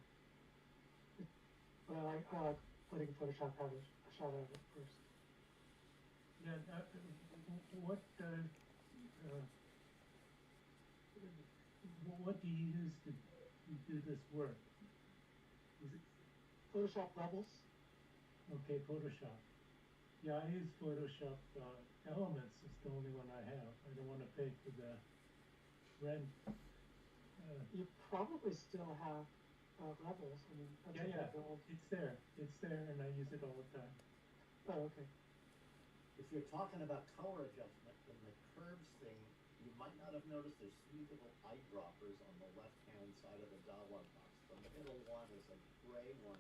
but I like letting Photoshop have a shot at it first. Yeah. What do you use to do this work? Is it Photoshop levels. okay? Photoshop. Yeah, I use Photoshop Elements. Is the only one I have. I don't want to pay for the rent. You probably still have levels. I mean, that's Yeah, a yeah, big old. it's there. It's there, and I use it all the time. Oh, okay. If you're talking about color adjustment in the curves thing, you might not have noticed there's three little eyedroppers on the left-hand side of the dialog box. The middle one is a gray one,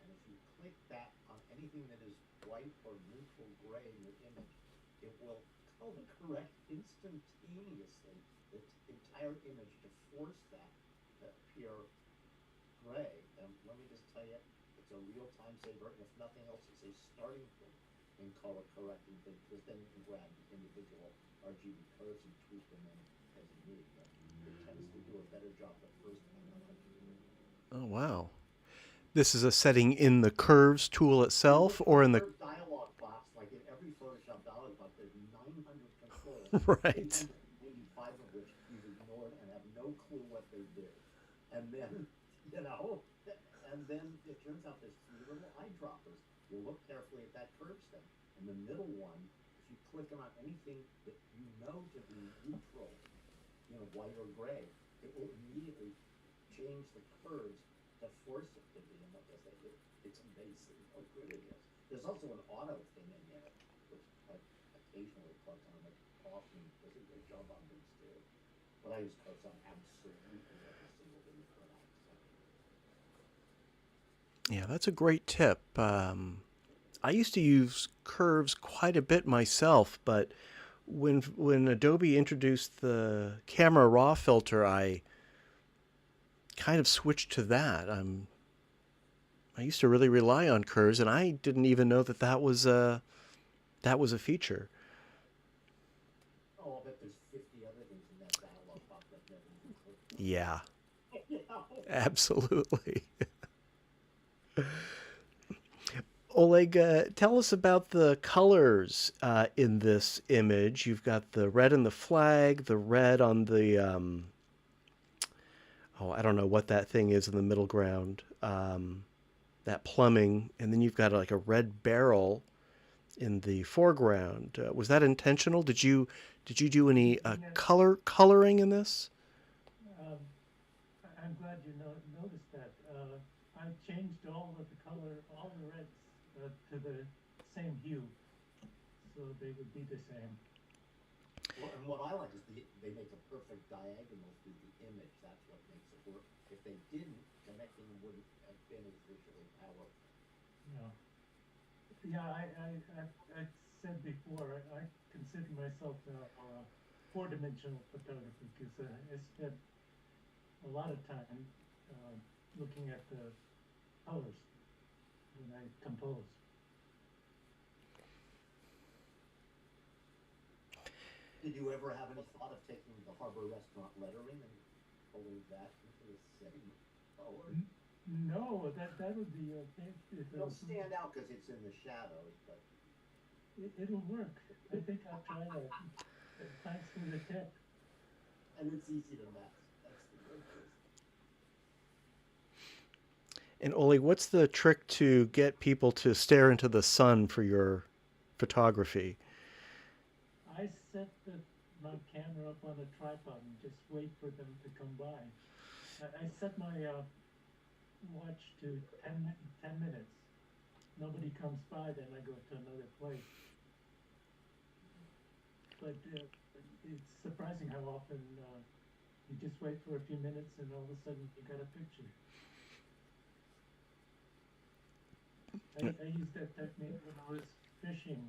and if you click that on anything that is white or neutral gray in your image, it will color correct instantaneously the entire image to force that to appear gray. And let me just tell you, it's a real time saver, and if nothing else, it's a starting point in color correcting things, because then you can grab the individual RGB curves and tweak them in as you need. But it tends to do a better job the first time I like to do it. Oh, wow. This is a setting in the curves tool itself or in the... curve dialog box, like in every Photoshop dialog box, there's 900 controls, Right. 895 of which you've ignored and have no clue what they do. And then, and then it turns out there's three little eyedroppers. You look carefully at that curve stem, and the middle one, if you click on anything that you know to be neutral, white or gray, it will immediately change the curves to force it to be. And like I said, it's amazing how good it is. There's also an auto thing in there, which I occasionally plug on, but often does a great job on these too. But I use curves on absolutely every single thing you put on. So. Yeah, that's a great tip. I used to use curves quite a bit myself, but when Adobe introduced the camera raw filter, I kind of switched to that. I used to really rely on curves, and I didn't even know that was a feature. Oh, I'll bet there's 50 other things in that dialog box that never even clicked. Yeah, absolutely. Oleg, tell us about the colors in this image. You've got the red in the flag, the red on the, I don't know what that thing is in the middle ground, that plumbing, and then you've got like a red barrel in the foreground. Was that intentional? Did you do any coloring in this? I'm glad you noticed that. I changed all of the color, all the reds to the same hue, so they would be the same. Well, and what I like is they make a perfect diagonal through the image. That's what makes it work. If they didn't, connecting them wouldn't have been as visually powerful. Yeah, I said before, I consider myself a four-dimensional photographer because I spent a lot of time looking at the colors when I compose. Did you ever have any thought of taking the Harbor Restaurant lettering and pulling that into the same color? No, that would be It'll stand out because it's in the shadows, but it'll work. I think I'll try that. Thanks for the tip. and it's easy to mess. That's the good news. And Oleg, what's the trick to get people to stare into the sun for your photography? I set the my camera up on a tripod and just wait for them to come by. I set my watch to 10 minutes. Nobody comes by, then I go to another place. But it's surprising how often you just wait for a few minutes and all of a sudden you got a picture. I used that technique when I was fishing.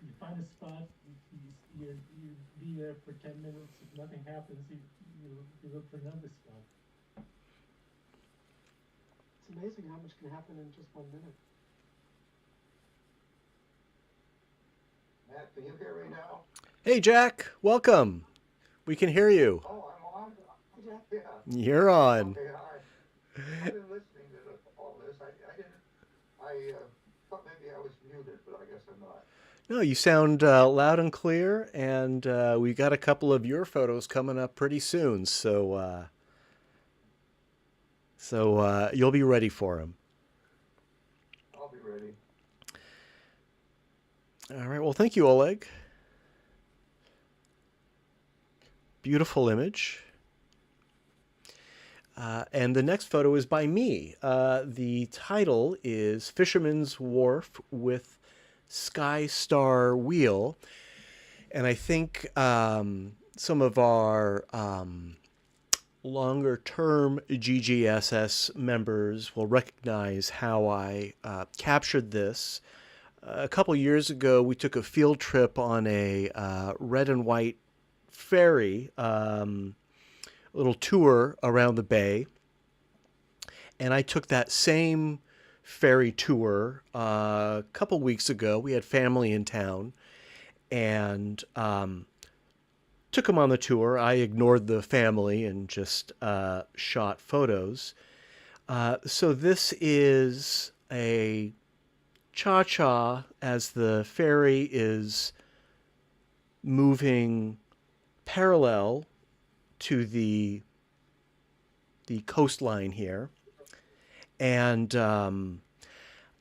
You'd find a spot, you'd be there for 10 minutes. If nothing happens, you look for another spot. It's amazing how much can happen in just 1 minute. Matt, can you hear me now? Hey, Jack, welcome. We can hear you. Oh, I'm on. Yeah. You're on. Okay, I've been listening to all this. I thought maybe I was muted, but I guess I'm not. No, you sound loud and clear, and we got a couple of your photos coming up pretty soon, so you'll be ready for them. I'll be ready. All right. Well, thank you, Oleg. Beautiful image. And the next photo is by me. The title is Fisherman's Wharf with Sky Star Wheel. And I think some of our longer term GGSS members will recognize how I captured this. A couple years ago, we took a field trip on a red and white ferry, little tour around the bay. And I took that same ferry tour a couple weeks ago. We had family in town and took them on the tour. I ignored the family and just shot photos. So this is a cha-cha as the ferry is moving parallel to the coastline here. And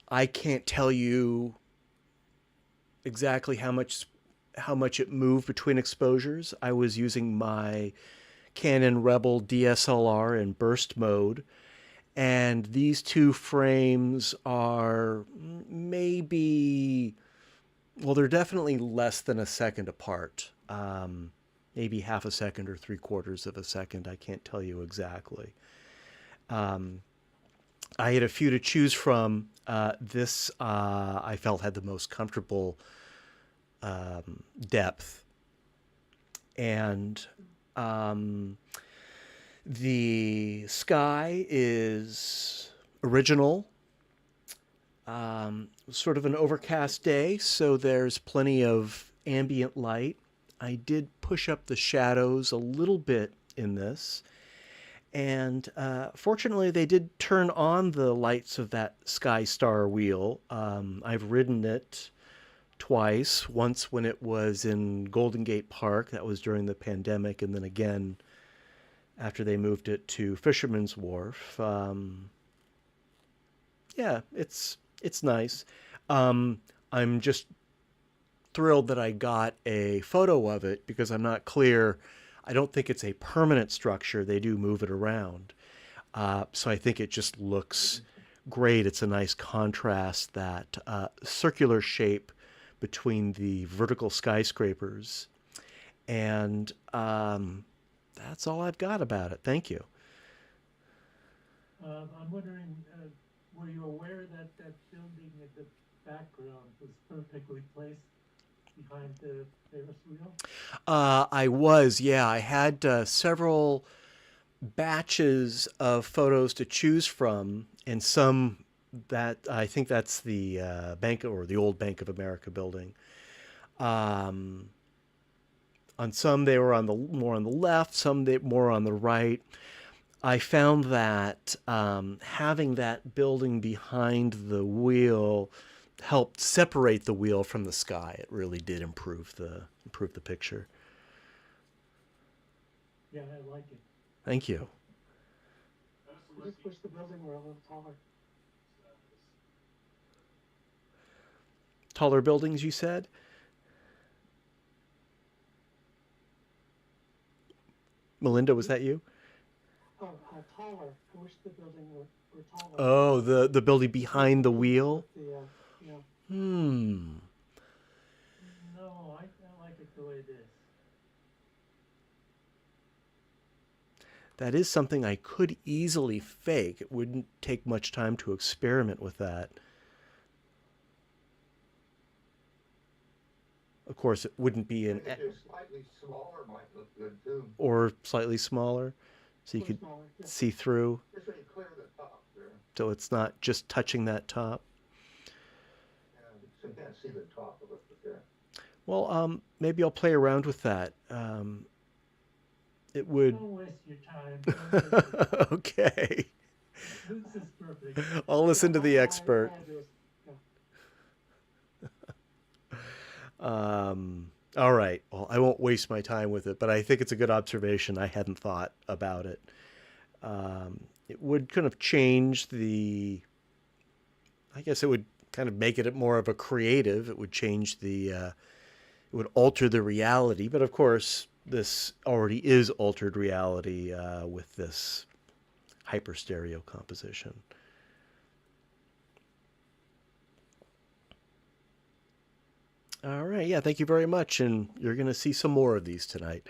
I can't tell you exactly how much it moved between exposures. I was using my Canon Rebel DSLR in burst mode, and these two frames are maybe, well, they're definitely less than a second apart. Maybe half a second or 3/4 of a second. I can't tell you exactly. I had a few to choose from. This I felt had the most comfortable depth. And the sky is original. Sort of an overcast day, so there's plenty of ambient light. I did push up the shadows a little bit in this. And fortunately, they did turn on the lights of that Sky Star wheel. I've ridden it twice. Once when it was in Golden Gate Park. That was during the pandemic. And then again, after they moved it to Fisherman's Wharf. Yeah, it's nice. I'm just thrilled that I got a photo of it because I'm not clear. I don't think it's a permanent structure. They do move it around. So I think it just looks great. It's a nice contrast, that circular shape between the vertical skyscrapers. And that's all I've got about it. Thank you. I'm wondering, were you aware that that building in the background was perfectly placed behind the Ferris wheel? I was, yeah. I had several batches of photos to choose from, and some that I think that's the Bank or the old Bank of America building. On some they were more on the left, some more on the right. I found that having that building behind the wheel helped separate the wheel from the sky. It really did improve the picture. Yeah, I like it. Thank you. I just wish the building were a little taller. taller buildings, you said? Melinda, was that you? Oh, taller. I wish the building were taller. Oh, the building behind the wheel? With the, yeah. Hmm. No, I like it the way it is. That is something I could easily fake. It wouldn't take much time to experiment with that. Of course, it wouldn't be I an think just slightly smaller might look good too. or slightly smaller, so you Or could smaller, yeah. see through. Just so you clear the top there. So it's not just touching that top. Yeah, so you can't see the top of it, but there. Well, maybe I'll play around with that. It would. Don't waste your time. Don't waste your time. Okay. This is perfect. I'll listen to the I expert. agree. Yeah. All right. Well, I won't waste my time with it, but I think it's a good observation. I hadn't thought about it. It would kind of change the. I guess it would kind of make it more of a creative. It would change the. It would alter the reality, but of course, this already is altered reality with this hyper stereo composition. All right. Yeah, thank you very much. And you're going to see some more of these tonight.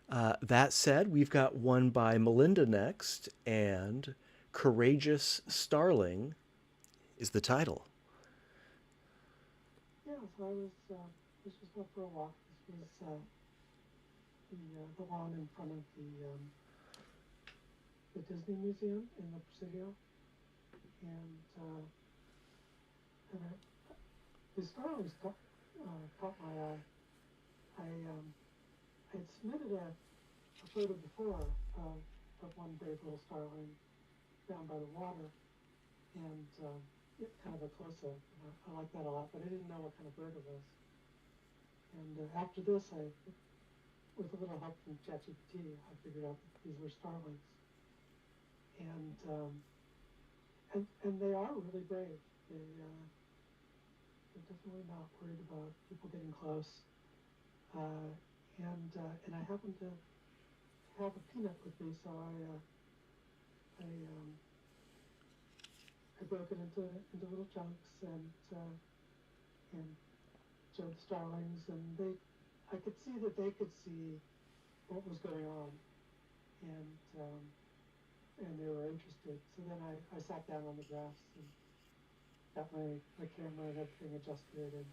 That said, we've got one by Melinda next, and Courageous Starling is the title. Yeah, so I was, this was not for a walk. This was the lawn in front of the Disney Museum in the Presidio. And the starlings caught my eye. I had submitted a photo before of one brave little starling down by the water, and kind of a close-up. I like that a lot, but I didn't know what kind of bird it was. And after this, with a little help from ChatGPT, I figured out that these were starlings. And they are really brave. They're definitely not worried about people getting close. And I happen to have a peanut with me, so I broke it into little chunks and showed the starlings, and I could see that they could see what was going on, and they were interested. So then I sat down on the grass and got my camera and everything adjusted, and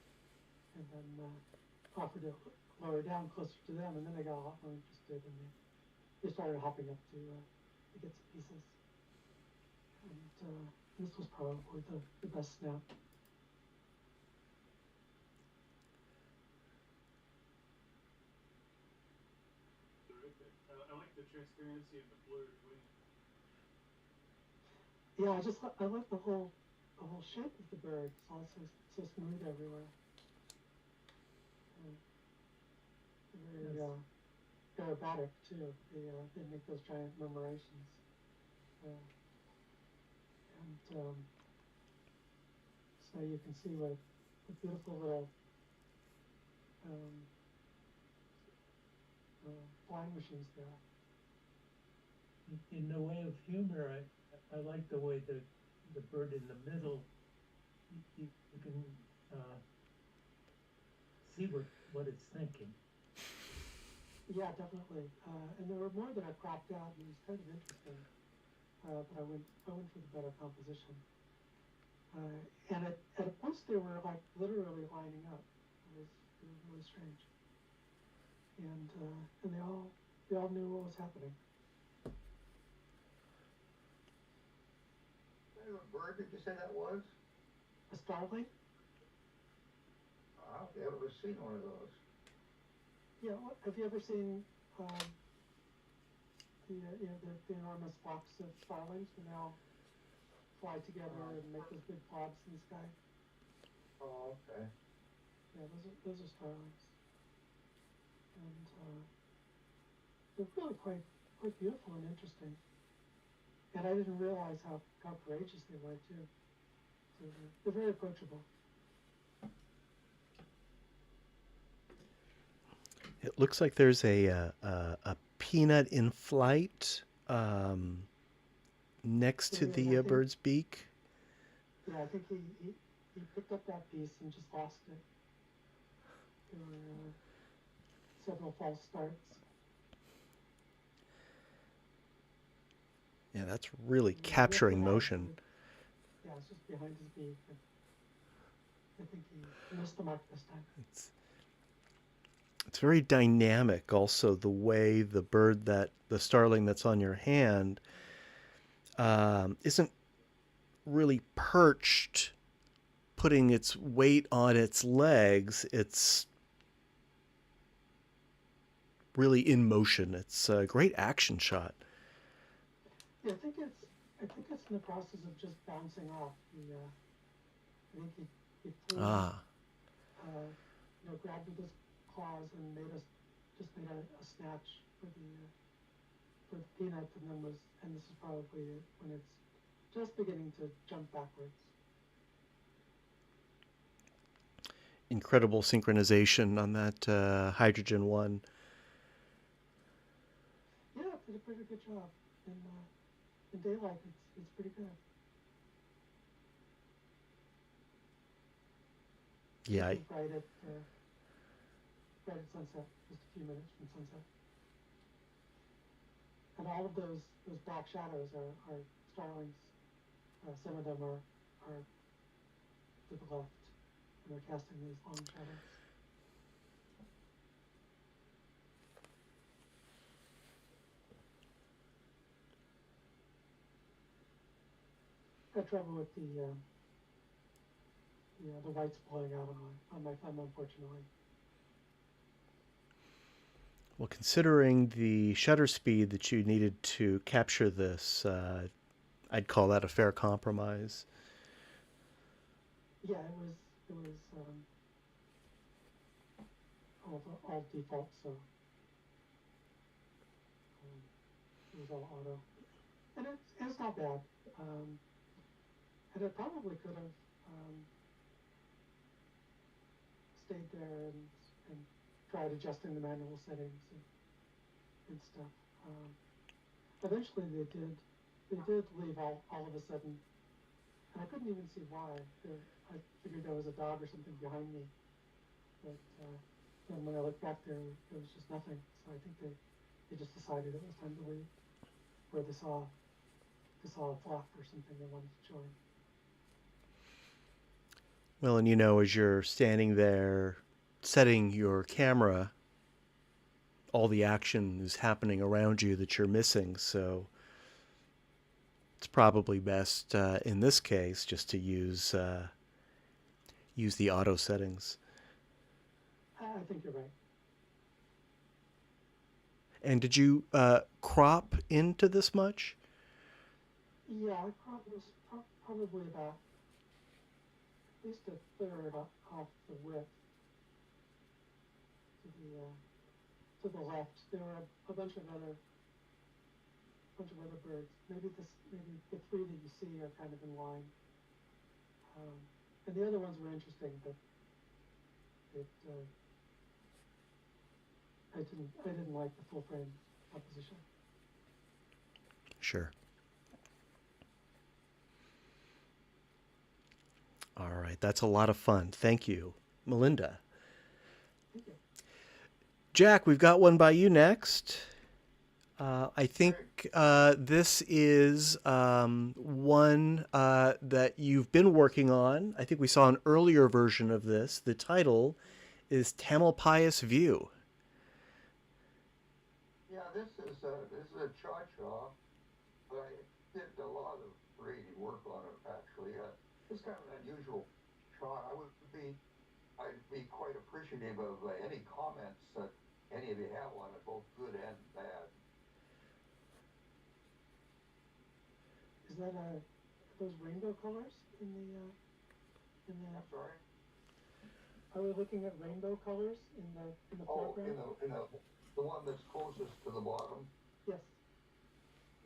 then offered to lower down closer to them, and then they got a lot more interested, and they started hopping up to get some pieces. And this was probably the best snap. Terrific. I like the transparency of the blurred wing. Yeah, I like the whole shape of the bird. It's all so smooth everywhere. Very aerobatic too. They make those giant murmurations. And so you can see what beautiful little flying machines they are. In the way of humor, I like the way the bird in the middle, you can see what it's thinking. Yeah, definitely. And there were more that I cropped out, and it was kind of interesting. But I went for the better composition. And at a point they were like literally lining up. It was really strange. And they all knew what was happening. What bird did you say that was? A starling? I don't think I've ever seen one of those. Yeah. Have you ever seen the enormous flocks of starlings when they all fly together and make those big pods in the sky? Oh, okay. Yeah, those are starlings, and they're really quite beautiful and interesting. And I didn't realize how courageous they were too. So they're very approachable. It looks like there's a peanut in flight next to Yeah, the I think, bird's beak. yeah, I think he picked up that piece and just lost it. There were several false starts. Yeah, that's really And he lifted capturing out, motion. but yeah, it's just behind his beak. And I think he missed the mark this time. It's very dynamic also the way the bird that the starling that's on your hand isn't really perched putting its weight on its legs. It's really in motion. It's a great action shot. Yeah, I think it's in the process of just bouncing off. I think he flew, Ah, grabbed with his claws and just made a snatch for the peanut, and this is probably it, when it's just beginning to jump backwards. incredible synchronization on that hydrogen one. Yeah, it did a pretty good job. In daylight, it's pretty good. Yeah, This is right at sunset, just a few minutes from sunset. And all of those black shadows are starlings. Some of them are to the left, and they're casting these long shadows. I had trouble with the whites blowing out on my thumb, unfortunately. well, considering the shutter speed that you needed to capture this, I'd call that a fair compromise. Yeah, it was all default, so it was all auto, and it's not bad. And I probably could have stayed there and tried adjusting the manual settings and stuff. Eventually, they did leave all of a sudden, and I couldn't even see why. I figured there was a dog or something behind me, but then when I looked back there was just nothing. So I think they just decided it was time to leave, or they saw a flock or something they wanted to join. Well, and as you're standing there setting your camera, all the action is happening around you that you're missing. So it's probably best in this case just to use the auto settings. I think you're right. And did you crop into this much? Yeah, I probably was probably about at least a third off the width to the left. There were a bunch of other birds. Maybe the three that you see are kind of in line, and the other ones were interesting, but I didn't like the full frame composition. Sure. All right, that's a lot of fun. Thank you, Melinda. Thank you. Jack, we've got one by you next. I think this is one that you've been working on. I think we saw an earlier version of this. The title is Tamalpais View. Yeah, this is a cha-cha, but I did a lot of grading work on it actually. It's kind of an unusual shot. I'd be quite appreciative of any comments that any of you have on it, both good and bad. Is that those rainbow colors in the? I'm sorry. Are we looking at rainbow colors in the foreground? In the one that's closest to the bottom. Yes.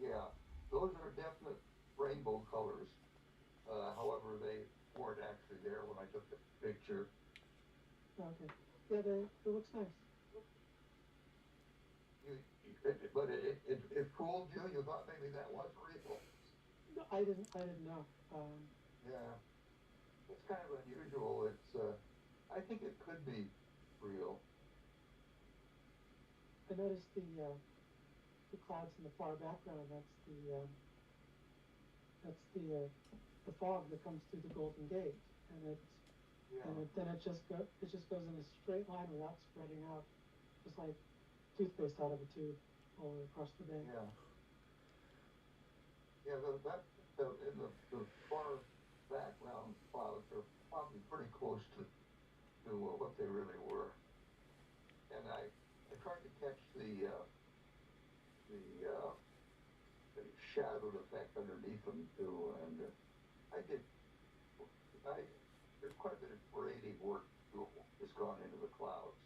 Yeah. those are definite rainbow colors. However, they weren't actually there when I took the picture. Okay. Yeah, it looks nice. But it fooled you. You thought maybe that was real. No, I didn't know. Yeah, it's kind of unusual. I think it could be real. I noticed the clouds in the far background. That's the fog that comes through the Golden Gate, and Yeah, then it just goes in a straight line without spreading out, just like toothpaste out of a tube all the way across the bay. yeah, yeah. In the far background clouds are probably pretty close to what they really were. And I tried to catch the the shadowed effect underneath them too, and I did. I There's quite a bit of braiding work has gone into the clouds.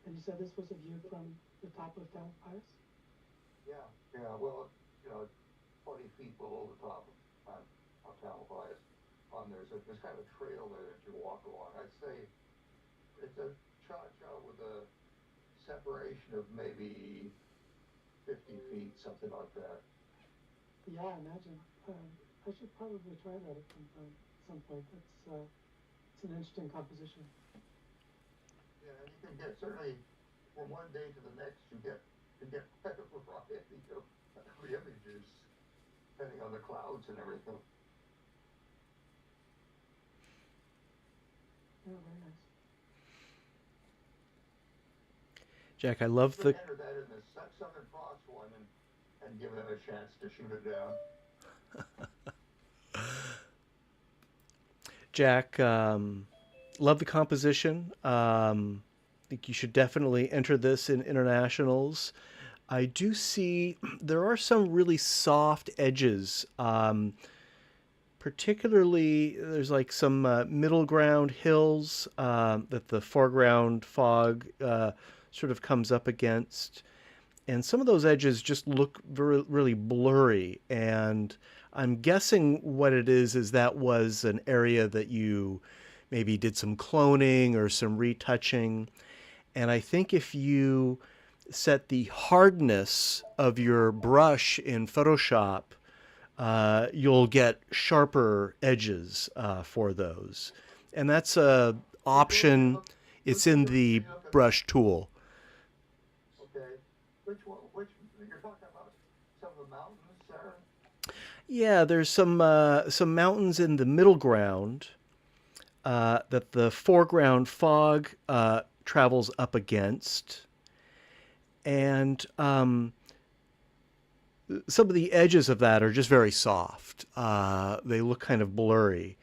And you said this was a view from the top of Tamalpais? Yeah, yeah. Well, 20 feet below the top of Tamalpais. There's kind of a trail there that you walk along. I'd say it's a cha-cha with a separation of maybe 50 feet, something like that. Yeah, I imagine. I should probably try that at some point. It's an interesting composition. Yeah, and you can get certainly from one day to the next, you get quite a variety of images depending on the clouds and everything. Yeah, very nice. Jack, I love You the. could enter that in the Southern Cross one and give them a chance to shoot it down. Jack, love the composition. Think you should definitely enter this in internationals. I do see there are some really soft edges. Particularly, there's like some middle ground hills that the foreground fog sort of comes up against. And some of those edges just look really blurry. And I'm guessing what it is that was an area that you maybe did some cloning or some retouching. And I think if you set the hardness of your brush in Photoshop, you'll get sharper edges for those. And that's a option. It's in the brush tool. Okay. Which you're talking about some of the mountains there? Yeah, there's some mountains in the middle ground that the foreground fog travels up against, and some of the edges of that are just very soft. They look kind of blurry,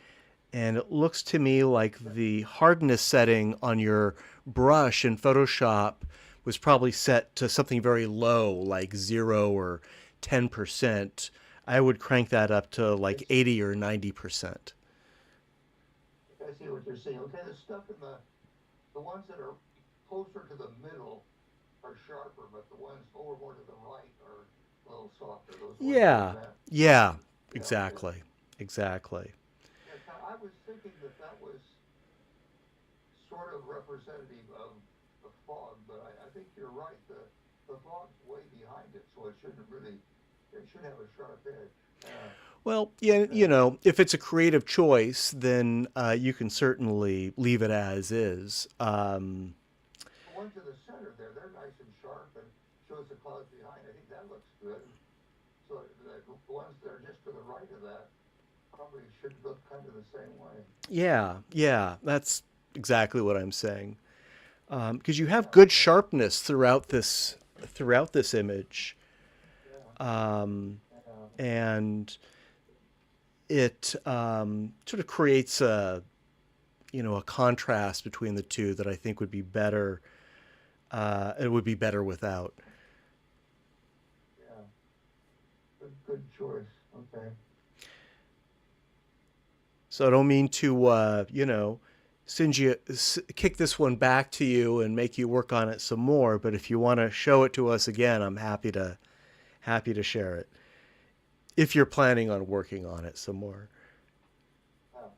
and it looks to me like the hardness setting on your brush in Photoshop was probably set to something very low, like 0 or 10%. I would crank that up to like 80 or 90%. I see what you're saying. Okay, the stuff in the ones that are closer to the middle are sharper, but the ones over more to the right are a little softer. Those ones Yeah, like that. yeah, Yeah, exactly, exactly. yeah. I was thinking that was sort of representative of the fog, but I think you're right. The fog's way behind it, so it should have a sharp edge. Well, yeah, if it's a creative choice, then you can certainly leave it as is. The ones in the center there, they're nice and sharp and shows the clouds behind. I think that looks good. So the ones that are just to the right of that probably should look kind of the same way. Yeah, that's exactly what I'm saying. Because you have good sharpness throughout this image, Yeah. and it sort of creates a contrast between the two that I think would be better. It would be better without. Yeah. Good choice. Okay. So I don't mean to kick this one back to you and make you work on it some more. But if you want to show it to us again, I'm happy to share it. If you're planning on working on it some more. Oh,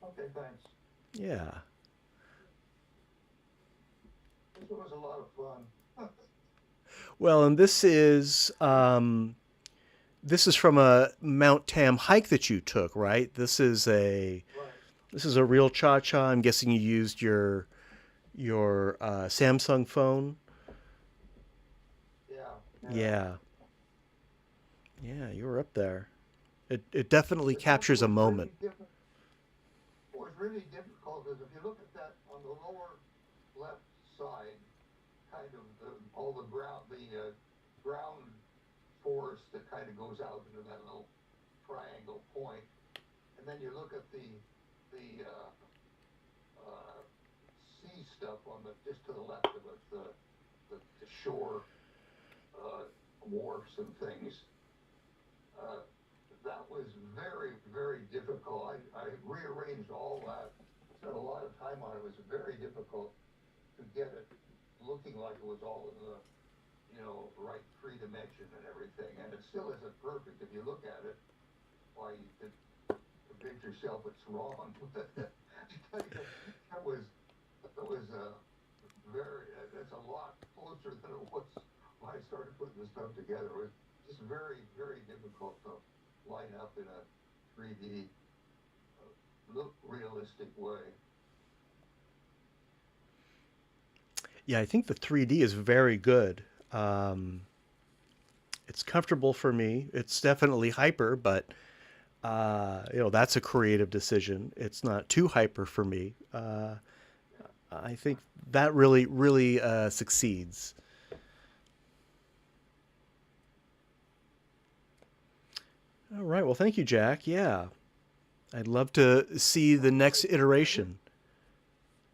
okay, thanks. Yeah. This was a lot of fun. Well, and this is from a Mount Tam hike that you took, right? Right. This is a real cha-cha. I'm guessing you used your Samsung phone. Yeah. Yeah. Yeah, you were up there. It definitely captures a moment. What was really difficult is if you look at that on the lower left side, kind of all the ground forest that kind of goes out into that little triangle point, and then you look at the sea stuff on the just to the left of it, the shore wharfs and things. That was very, very difficult. I rearranged all that, spent a lot of time on it. It was very difficult to get it looking like it was all in the, right three dimension and everything. And it still isn't perfect. If you look at it, why you could convince yourself it's wrong. that was that's a lot closer than it was when I started putting this stuff together. It was just very, very difficult to line up in a 3D, look realistic way. Yeah, I think the 3D is very good. It's comfortable for me. It's definitely hyper, but that's a creative decision. It's not too hyper for me. I think that really, really succeeds. All right. Well, thank you, Jack. Yeah, I'd love to see the next iteration.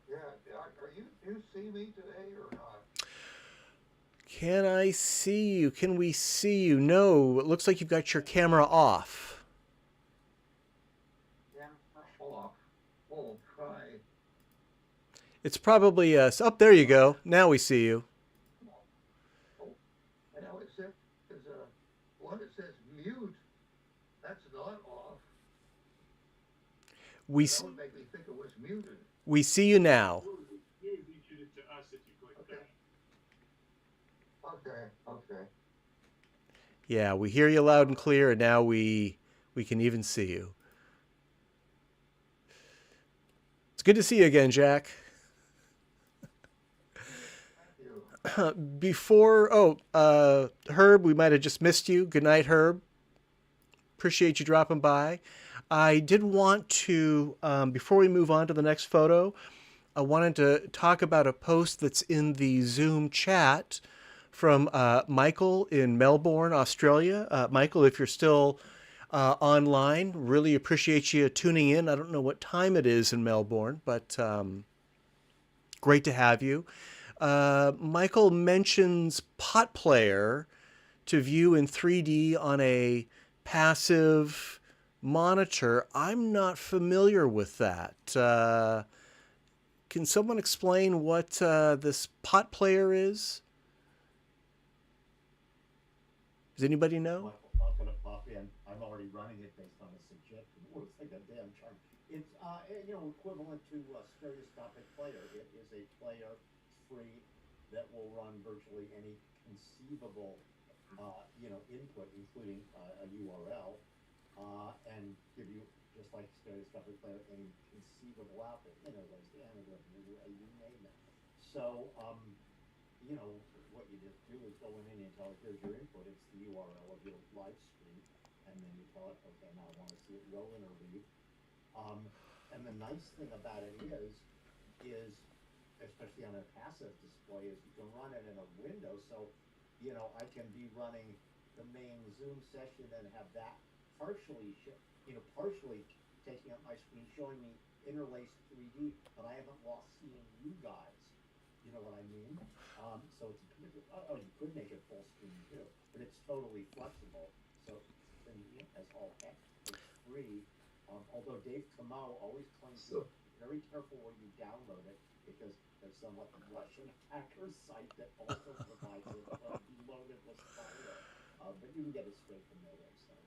Yeah, do you see me today or not? Can I see you? Can we see you? No, it looks like you've got your camera off. Yeah, off. Oh, try. It's probably us. Oh, there you go. Now we see you. Oh, and now it says one that says mute. That's not off. That would make me think it was muted. We see you now. You would be muted to us if you click Okay. that. Okay. Yeah, we hear you loud and clear, and now we can even see you. It's good to see you again, Jack. Thank you. Before, Herb, we might have just missed you. Good night, Herb. Appreciate you dropping by. I did want to, before we move on to the next photo, I wanted to talk about a post that's in the Zoom chat from Michael in Melbourne, Australia. Michael, if you're still online, really appreciate you tuning in. I don't know what time it is in Melbourne, but great to have you. Michael mentions Pot Player to view in 3D on a passive monitor. I'm not familiar with that. Can someone explain what this Pot Player is? Does anybody know? I'm going to pop in. I'm already running it based on a suggestion. It looks like a damn charm. It's equivalent to a stereoscopic player. It is a player free that will run virtually any conceivable input, including a URL, and give you, just like stereoscopic player, any conceivable output. Like the Anaglyph, you name it. So what you just do is go in and you tell it, here's your input, it's the URL of your live stream, and then you tell it, okay, now I want to see it roll in or leave. And the nice thing about it is especially on a passive display, is you can run it in a window. So, I can be running the main Zoom session and have that partially taking up my screen, showing me interlaced 3D, but I haven't lost seeing you guys. You know what I mean? So it's you could make it full screen too, but it's totally flexible. So as all heck, it's free. Although Dave Kamau always claims very careful where you download it, because there's somewhat the Russian hacker site that also provides it loaded with spyware. But you can get it straight from their website.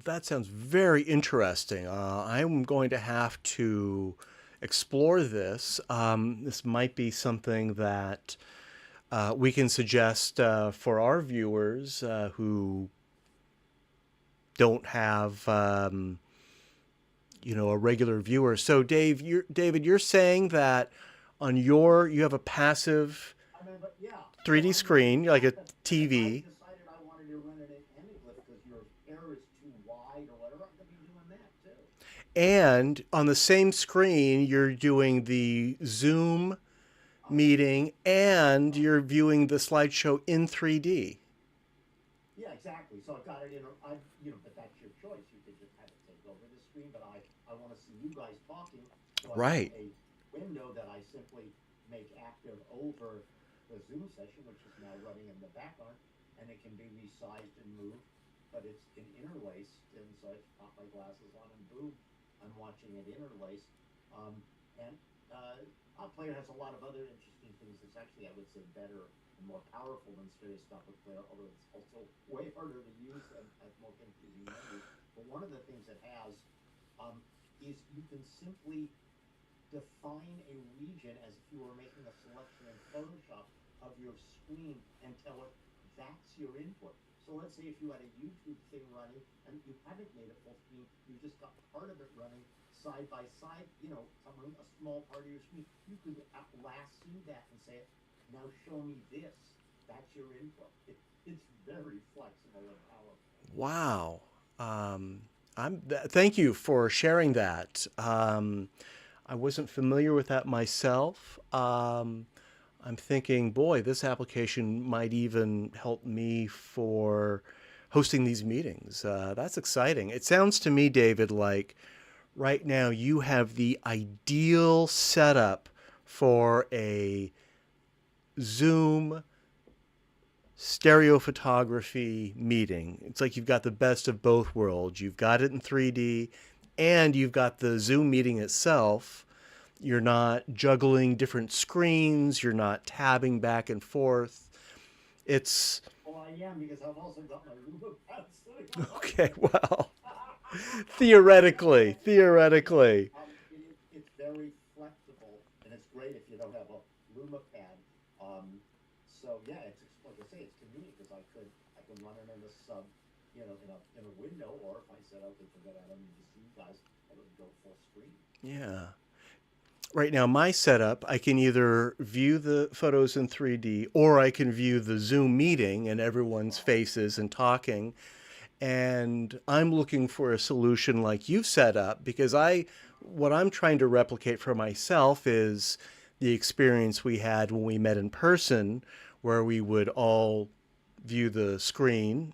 That sounds very interesting. I'm going to have to explore this. This might be something that we can suggest for our viewers who don't have, a regular viewer. So, David, you're saying that on you have a passive I mean, but yeah, 3D screen, like a TV. I decided I wanted to run it at Anaglyph because your hair is too wide or whatever. I could be doing that too. And on the same screen, you're doing the Zoom meeting and you're viewing the slideshow in 3D. Yeah, exactly. So I got it in. But that's your choice. You could just have it take over the screen. But I want to see you guys talking. So Right. I have a window that I simply make active over the Zoom session, which is now running in the background, and it can be resized and moved. But it's interlaced, and so I pop my glasses on and boom, I'm watching it interlaced. And Player has a lot of other interesting things. It's actually, I would say, better and more powerful than Stereoscopic Player, although it's also way harder to use and has more confusing menus. But one of the things it has is you can simply define a region as if you were making a selection in Photoshop of your screen and tell it that's your input. So let's say if you had a YouTube thing running and you haven't made it full screen, you just got part of it running side by side, a small part of your screen, you could lasso that and say, now show me this. That's your input. It's very flexible and powerful. Wow. Thank you for sharing that. I wasn't familiar with that myself. I'm thinking, boy, this application might even help me for hosting these meetings. That's exciting. It sounds to me, David, like right now you have the ideal setup for a Zoom stereo photography meeting. It's like you've got the best of both worlds. You've got it in 3D and you've got the Zoom meeting itself. You're not juggling different screens. You're not tabbing back and forth. It's... Well, I am, because I've also got my Luma pad sitting on. Okay, well, theoretically. It's very flexible, and it's great if you don't have a Luma pad. So yeah, it's like I say, it's convenient because I can run it in a sub, in a window, or if I said, okay, forget it, I don't need to see you guys, I would go full screen. Yeah. Right now, my setup, I can either view the photos in 3D or I can view the Zoom meeting and everyone's faces and talking. And I'm looking for a solution like you've set up, because what I'm trying to replicate for myself is the experience we had when we met in person, where we would all view the screen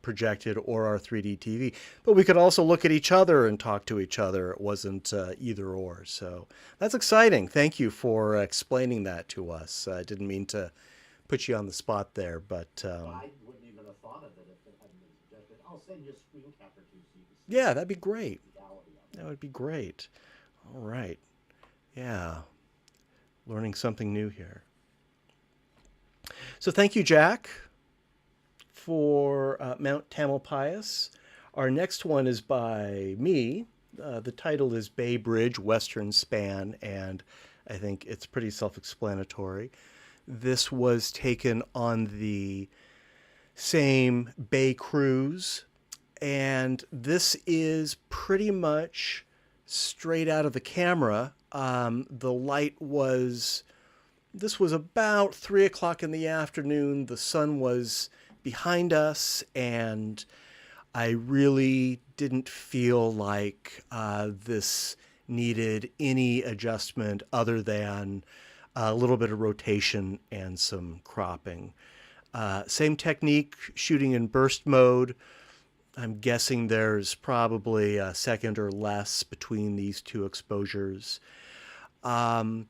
projected or our 3D TV. But we could also look at each other and talk to each other. It wasn't either or. So that's exciting. Thank you for explaining that to us. I didn't mean to put you on the spot there, but... I wouldn't even have thought of it if it hadn't been suggested. I'll send you a screen capture too, so you can see. Yeah, that'd be great. The reality of it. That would be great. All right. Yeah. Learning something new here. So thank you, Jack, for Mount Tamalpais. Our next one is by me. The title is Bay Bridge Western Span, and I think it's pretty self-explanatory. This was taken on the same bay cruise, and this is pretty much straight out of the camera. The light this was about 3 o'clock in the afternoon. The sun was behind us, and I really didn't feel like this needed any adjustment other than a little bit of rotation and some cropping. Same technique, shooting in burst mode. I'm guessing there's probably a second or less between these two exposures. In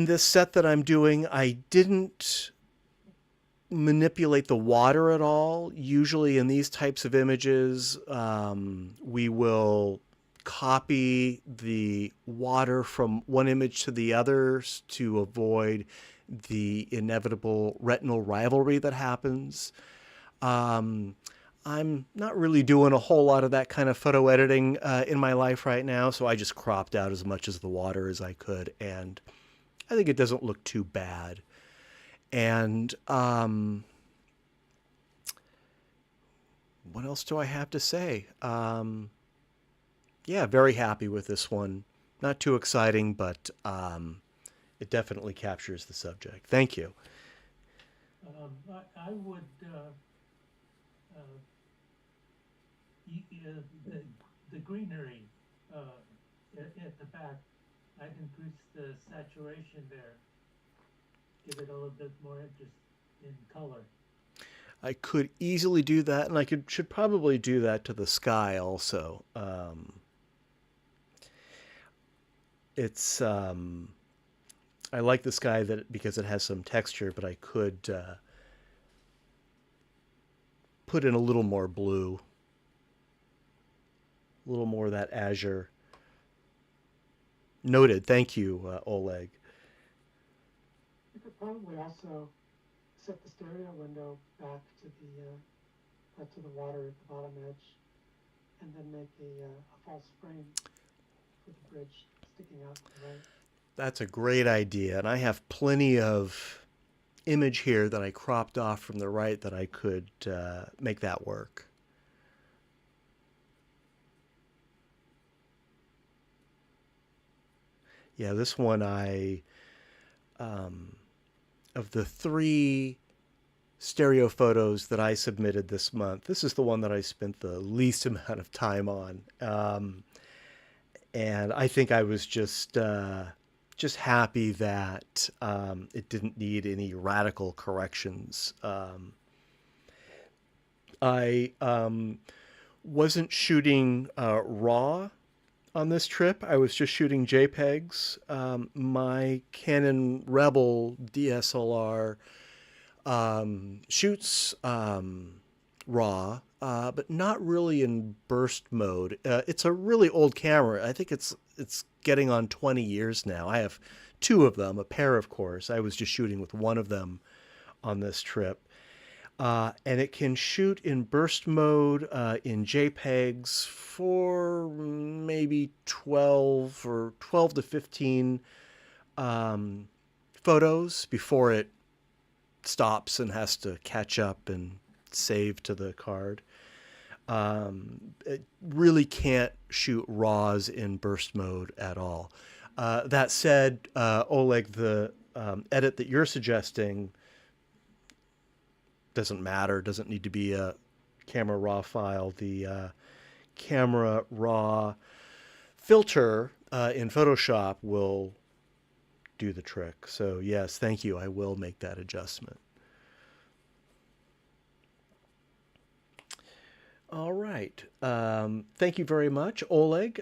this set that I'm doing, I didn't manipulate the water at all. Usually in these types of images, we will copy the water from one image to the others to avoid the inevitable retinal rivalry that happens. I'm not really doing a whole lot of that kind of photo editing in my life right now, so I just cropped out as much as the water as I could, and I think it doesn't look too bad. And what else do I have to say? Yeah, very happy with this one. Not too exciting, but it definitely captures the subject. Thank you. I would the greenery at the back. I'd increase the saturation there. Give it a little bit more interest in color. I could easily do that, and I should probably do that to the sky also. It's I like the sky because it has some texture, but I could put in a little more blue, a little more of that azure. Noted. Thank you, Oleg. You could probably also set the stereo window back to the water at the bottom edge, and then make a false frame with the bridge sticking out to the right. That's a great idea, and I have plenty of image here that I cropped off from the right that I could make that work. Yeah, this one of the 3 stereo photos that I submitted this month, this is the one that I spent the least amount of time on. And I think I was just happy that it didn't need any radical corrections. I wasn't shooting RAW on this trip. I was just shooting JPEGs. My Canon Rebel DSLR shoots RAW, but not really in burst mode. It's a really old camera. I think it's getting on 20 years now. I have 2 of them, a pair, of course. I was just shooting with one of them on this trip. And it can shoot in burst mode in JPEGs for maybe 12 to 15 photos before it stops and has to catch up and save to the card. It really can't shoot RAWs in burst mode at all. That said, Oleg, the edit that you're suggesting doesn't matter, doesn't need to be a camera raw file. The camera raw filter in Photoshop will do the trick. So yes, thank you. I will make that adjustment. All right. Thank you very much, Oleg.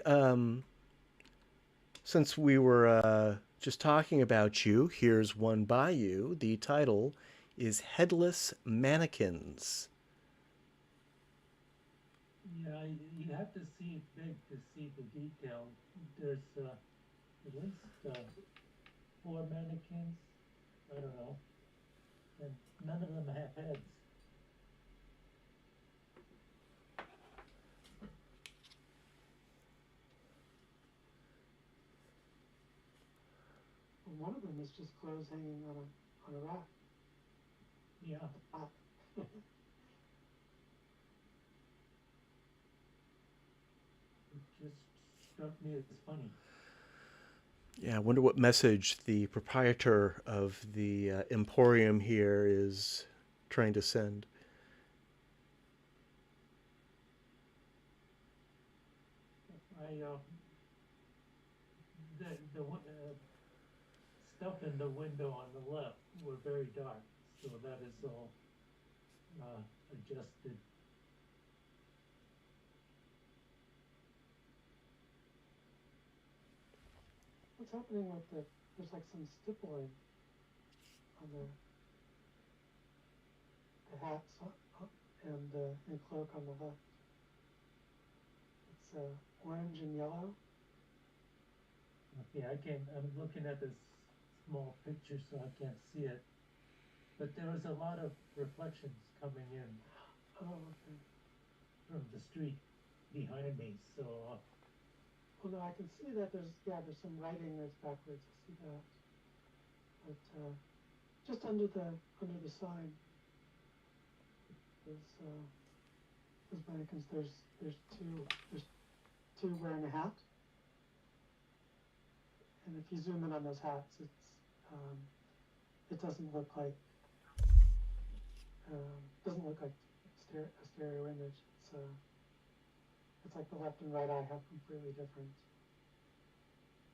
Since we were just talking about you, here's one by you. The title is Headless Mannequins. Yeah, you have to see it big to see the detail. There's at least 4 mannequins. I don't know, and none of them have heads. One of them is just clothes hanging on a rack. Yeah. It just struck me as funny. Yeah, I wonder what message the proprietor of the Emporium here is trying to send. The stuff in the window on the left were very dark, so that is all adjusted. What's happening with there's like some stippling on the hats and cloak on the left. It's orange and yellow. Okay, I'm looking at this small picture, so I can't see it. But there was a lot of reflections coming in Oh, okay. from the street behind me, so, Well, no, I can see that there's some writing that's backwards. I see that. But just under the sign, those mannequins. There's two wearing a hat, and if you zoom in on those hats, it doesn't look like a stereo image. It's like the left and right eye have completely different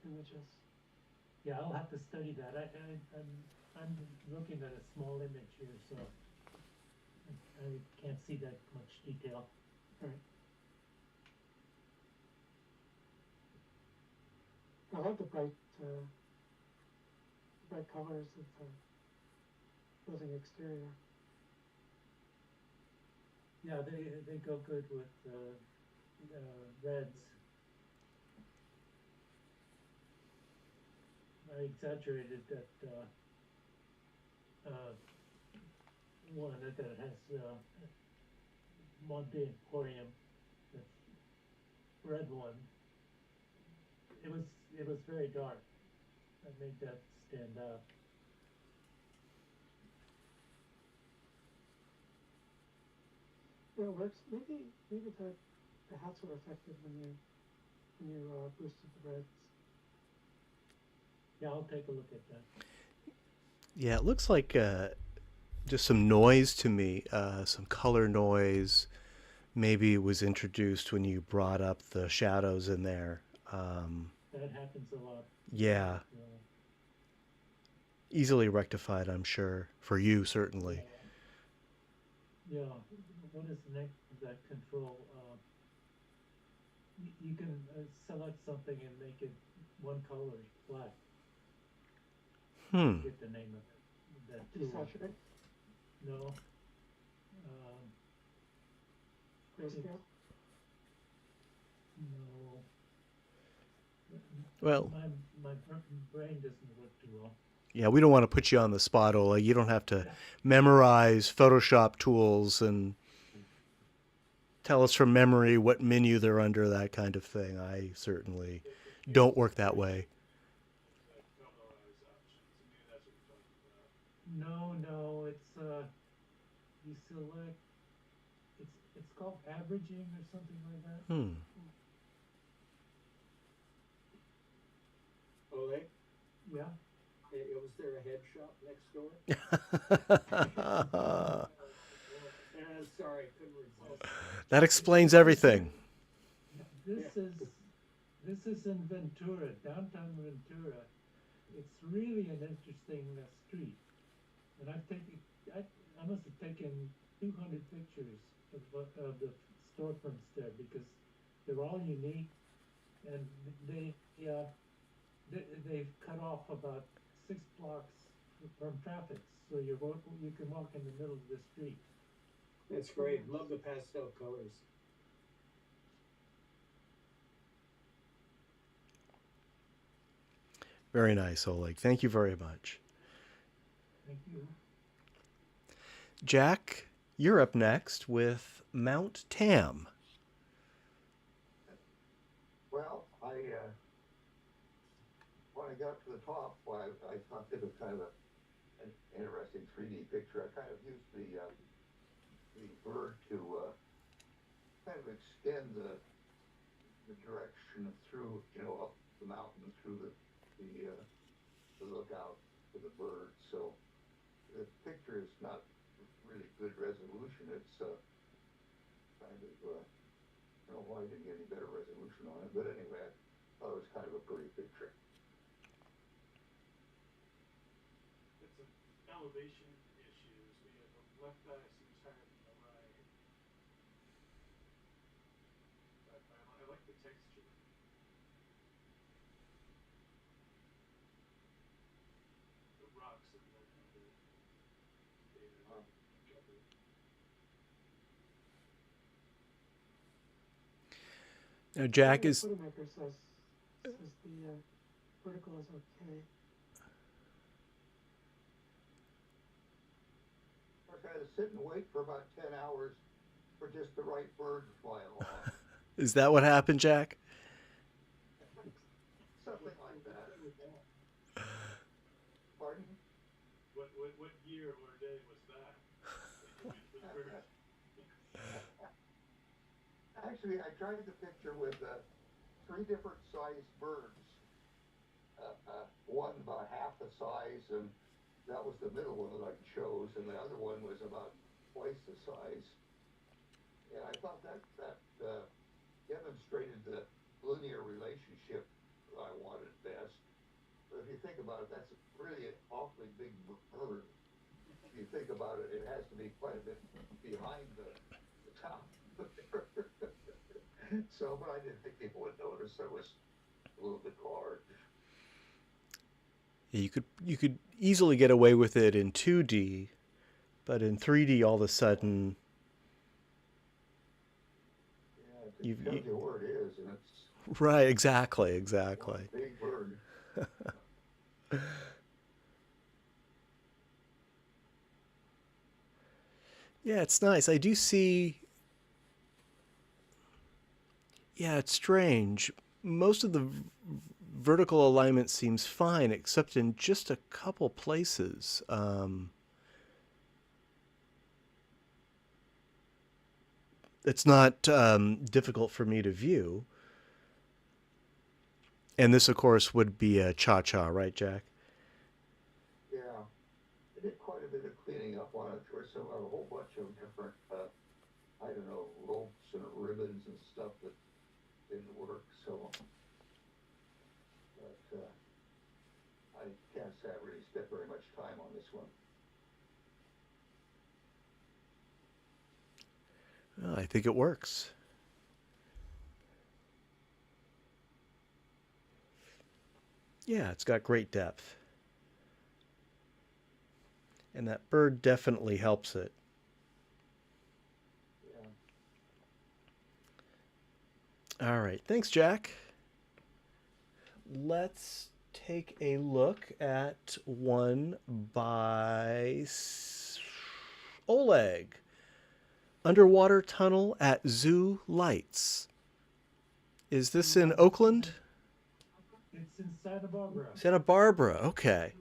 images. yeah, I'll have to study that. I'm looking at a small image here, so I can't see that much detail. Right. I love the bright colors of the building exterior. Yeah, they go good with reds. I exaggerated that one that has Monte Emporium, the red one. It was very dark. I made that stand out. Yeah, it works. Maybe the hats were affected when you boosted the reds. Yeah, I'll take a look at that. Yeah, it looks like just some noise to me, some color noise. Maybe it was introduced when you brought up the shadows in there. That happens a lot. Yeah, easily rectified, I'm sure, for you certainly. Yeah. What is the name of that control? You can select something and make it one color black. Hmm. Get the name of it. That tool. Desaturate, No. Um, grayscale. no. Well, My brain doesn't work too well. yeah, we don't want to put you on the spot, Ola. You don't have to memorize Photoshop tools and tell us from memory what menu they're under, that kind of thing. I certainly don't work that way. Colorize options. Maybe that's what you're talking about. No, it's you select. It's called averaging or something like that. Hmm. Ole, Yeah. was there a head shop next door? Sorry, couldn't resist. That explains everything. This is in Ventura, downtown Ventura. It's really an interesting street, and I must have taken 200 pictures of the storefronts there because they're all unique, and they've cut off about 6 blocks from traffic, so you can walk in the middle of the street. That's great. Love the pastel colors. Very nice, Oleg. Thank you very much. Thank you. Jack, you're up next with Mount Tam. Well, when I got to the top, I thought it was kind of an interesting 3D picture. I kind of used the bird to kind of extend the direction through, up the mountain through the lookout for the bird. So the picture is not really good resolution. It's kind of, I don't know why I didn't get any better resolution on it, but anyway, I thought it was kind of a pretty picture. It's an elevation issues. We have the left eye seems higher than the right. But I like the texture. The rocks and the each other. Now, Jack The is. photomaker says the vertical is okay. Of course, I had to sit and wait for about 10 hours for just the right bird to fly along. Is that what happened, Jack? Something like that. Pardon? What year or day was that? With birds? Actually, I tried the picture with 3 different sized birds. One about half the size, and that was the middle one that I chose, and the other one was about twice the size. And I thought that demonstrated the linear relationship that I wanted best. But if you think about it, that's really an awfully big bird. If you think about it, it has to be quite a bit behind the top. So, but I didn't think people would notice I was a little bit large. Yeah, you could easily get away with it in 2D, but in 3D, all of a sudden, Yeah, it tells you where it is, and it's right? Exactly, one exactly. big bird. Yeah, it's nice. I do see. Yeah, it's strange. Most of the vertical alignment seems fine, except in just a couple places. It's not difficult for me to view. And this, of course, would be a cha-cha, right, Jack? Yeah, I did quite a bit of cleaning up on it. There were a whole bunch of different, I don't know, ropes and ribbons and stuff that didn't work. So, but I can't say I really spent very much time on this one. Well, I think it works. Yeah, it's got great depth. And that bird definitely helps it. Yeah. All right, thanks, Jack. Let's take a look at one by Oleg. Underwater tunnel at Zoo Lights. Is this in Oakland? It's in Santa Barbara. Santa Barbara, okay.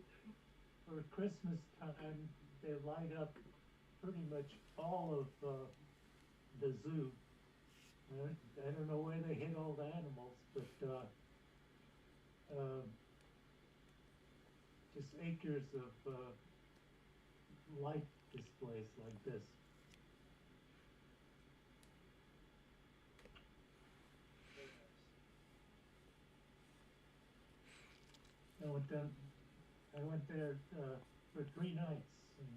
For Christmas time, they light up pretty much all of the zoo. I don't know where they hit all the animals, but just acres of light displays like this. I went there for 3 nights and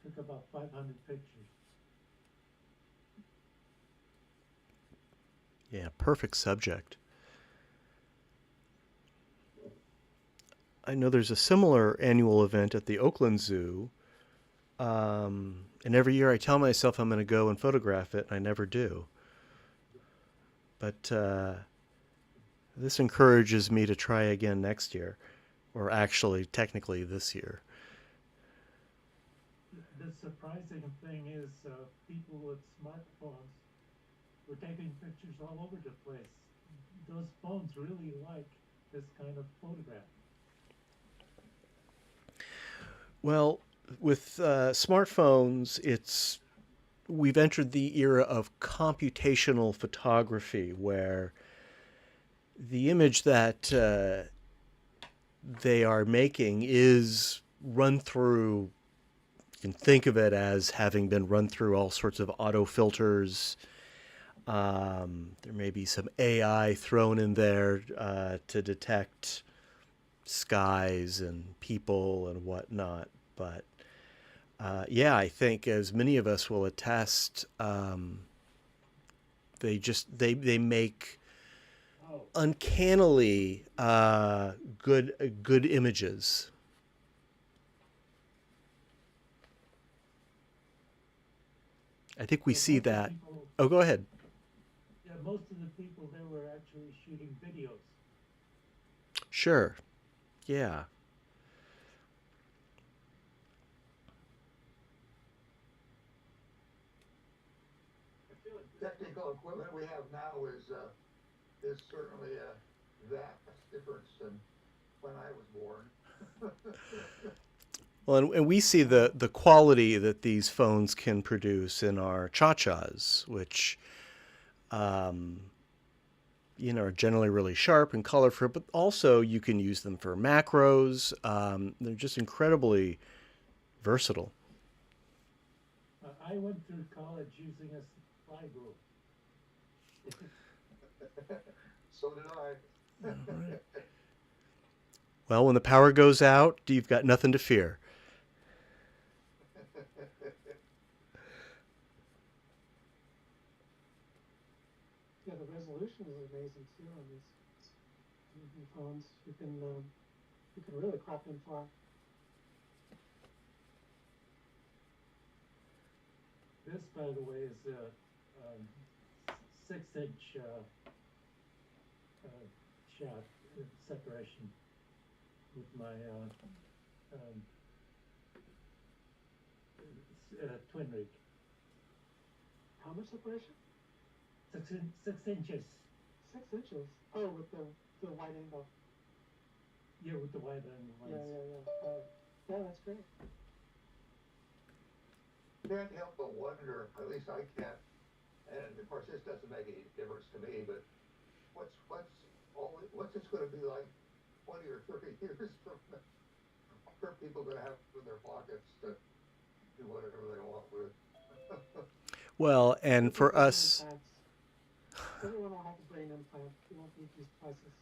took about 500 pictures. Yeah, perfect subject. I know there's a similar annual event at the Oakland Zoo. And every year I tell myself I'm going to go and photograph it, and I never do. But this encourages me to try again next year, or actually, technically, this year. The surprising thing is people with smartphones were taking pictures all over the place. Those phones really like this kind of photograph. Well, with smartphones, we've entered the era of computational photography, where the image that they are making is run through. You can think of it as having been run through all sorts of auto filters. There may be some AI thrown in there to detect skies and people and whatnot. But yeah, I think, as many of us will attest, they make uncannily good images. I think we see that. Oh, go ahead. Yeah, most of the people there were actually shooting videos. Sure. Yeah. I feel like this Technical equipment we have now is certainly a vast difference than when I was born. Well, and we see the quality that these phones can produce in our cha-chas, which, are generally really sharp and colorful, but also you can use them for macros. They're just incredibly versatile. I went through college using a slide rule. So did I. Well, when the power goes out, you've got nothing to fear. Yeah, the resolution is amazing too on these new phones. You can really crop in far. This, by the way, is a 6-inch shot separation with my twin rig. How much separation? 6 inches. 6 inches. Oh, with the wide angle. Yeah, with the wide angle lens. Yeah. Yeah, that's great. Can't help but wonder, at least I can't, and of course this doesn't make any difference to me, but what's this going to be like 20 or 30 years from now? What are people going to have in their pockets to do whatever they want with? Well, and With for brain us, implants. Everyone will have a brain implant. You won't need these devices.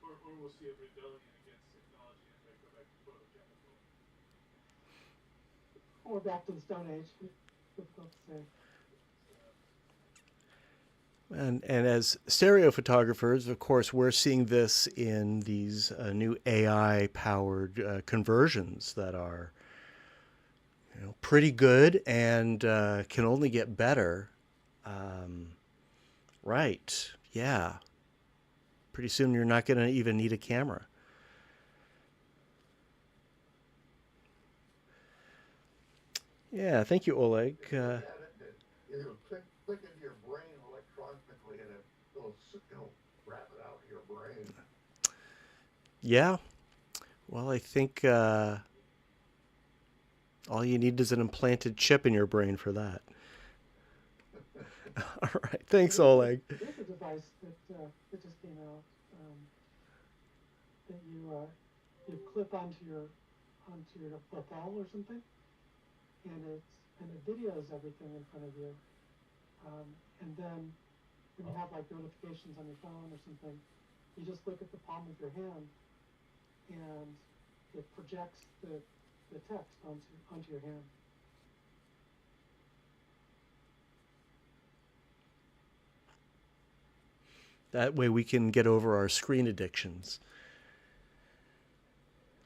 or we'll see a rebellion against technology and they go back to photochemical. Or back to the Stone Age. Difficult to say. and as stereo photographers, of course, we're seeing this in these new AI-powered conversions that are, pretty good and can only get better. Right. Yeah. Pretty soon you're not going to even need a camera. Yeah. Thank you, Oleg. It'll click into your brain electronically, and it'll wrap it out in your brain. Yeah. Well, I think all you need is an implanted chip in your brain for that. All right. Thanks, Oleg. There's a device that just came out that you clip onto your lapel or something, and it videos everything in front of you. And then when you have like notifications on your phone or something, you just look at the palm of your hand, and it projects the text onto your hand. That way we can get over our screen addictions.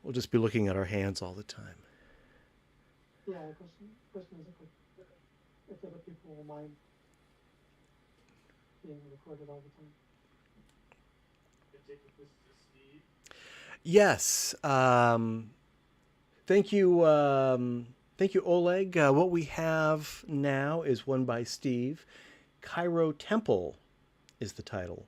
We'll just be looking at our hands all the time. Yeah, the question is if other people will mind being recorded all the time. I take it this is Steve. Yes. Thank you. Thank you, Oleg. What we have now is one by Steve. Cairo Temple is the title.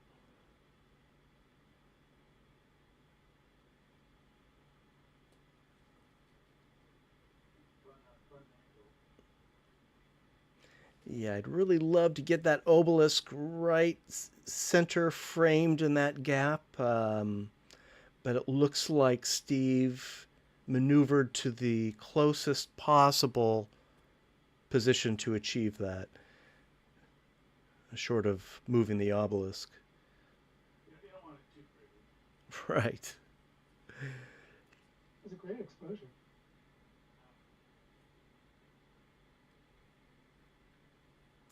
Yeah, I'd really love to get that obelisk right center framed in that gap. But it looks like Steve maneuvered to the closest possible position to achieve that, short of moving the obelisk. Yeah, you don't want it too pretty. Right. It was a great exposure.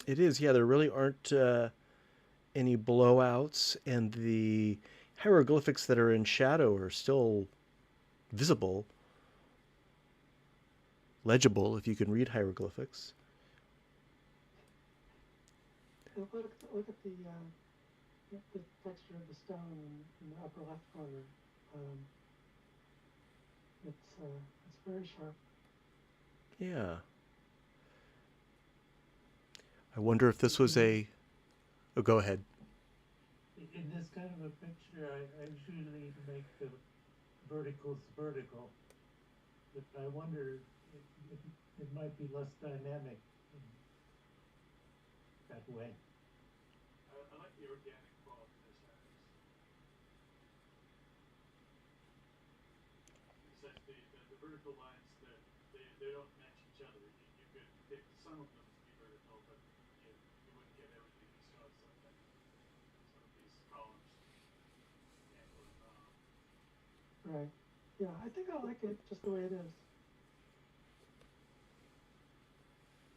It is, yeah. There really aren't any blowouts, and the hieroglyphics that are in shadow are still visible, legible if you can read hieroglyphics. look at the texture of the stone in the upper left corner. Um, it's very sharp. Yeah. I wonder if this was a... Oh, go ahead. In this kind of a picture, I usually make the verticals vertical, but I wonder it might be less dynamic in that way. I like the organic quality of the shadows. Besides the vertical lines, they don't match each other. You could pick some of them to be vertical, but you wouldn't get everything. You still have some of these columns angling wrong. Right. Yeah, I think I like it just the way it is.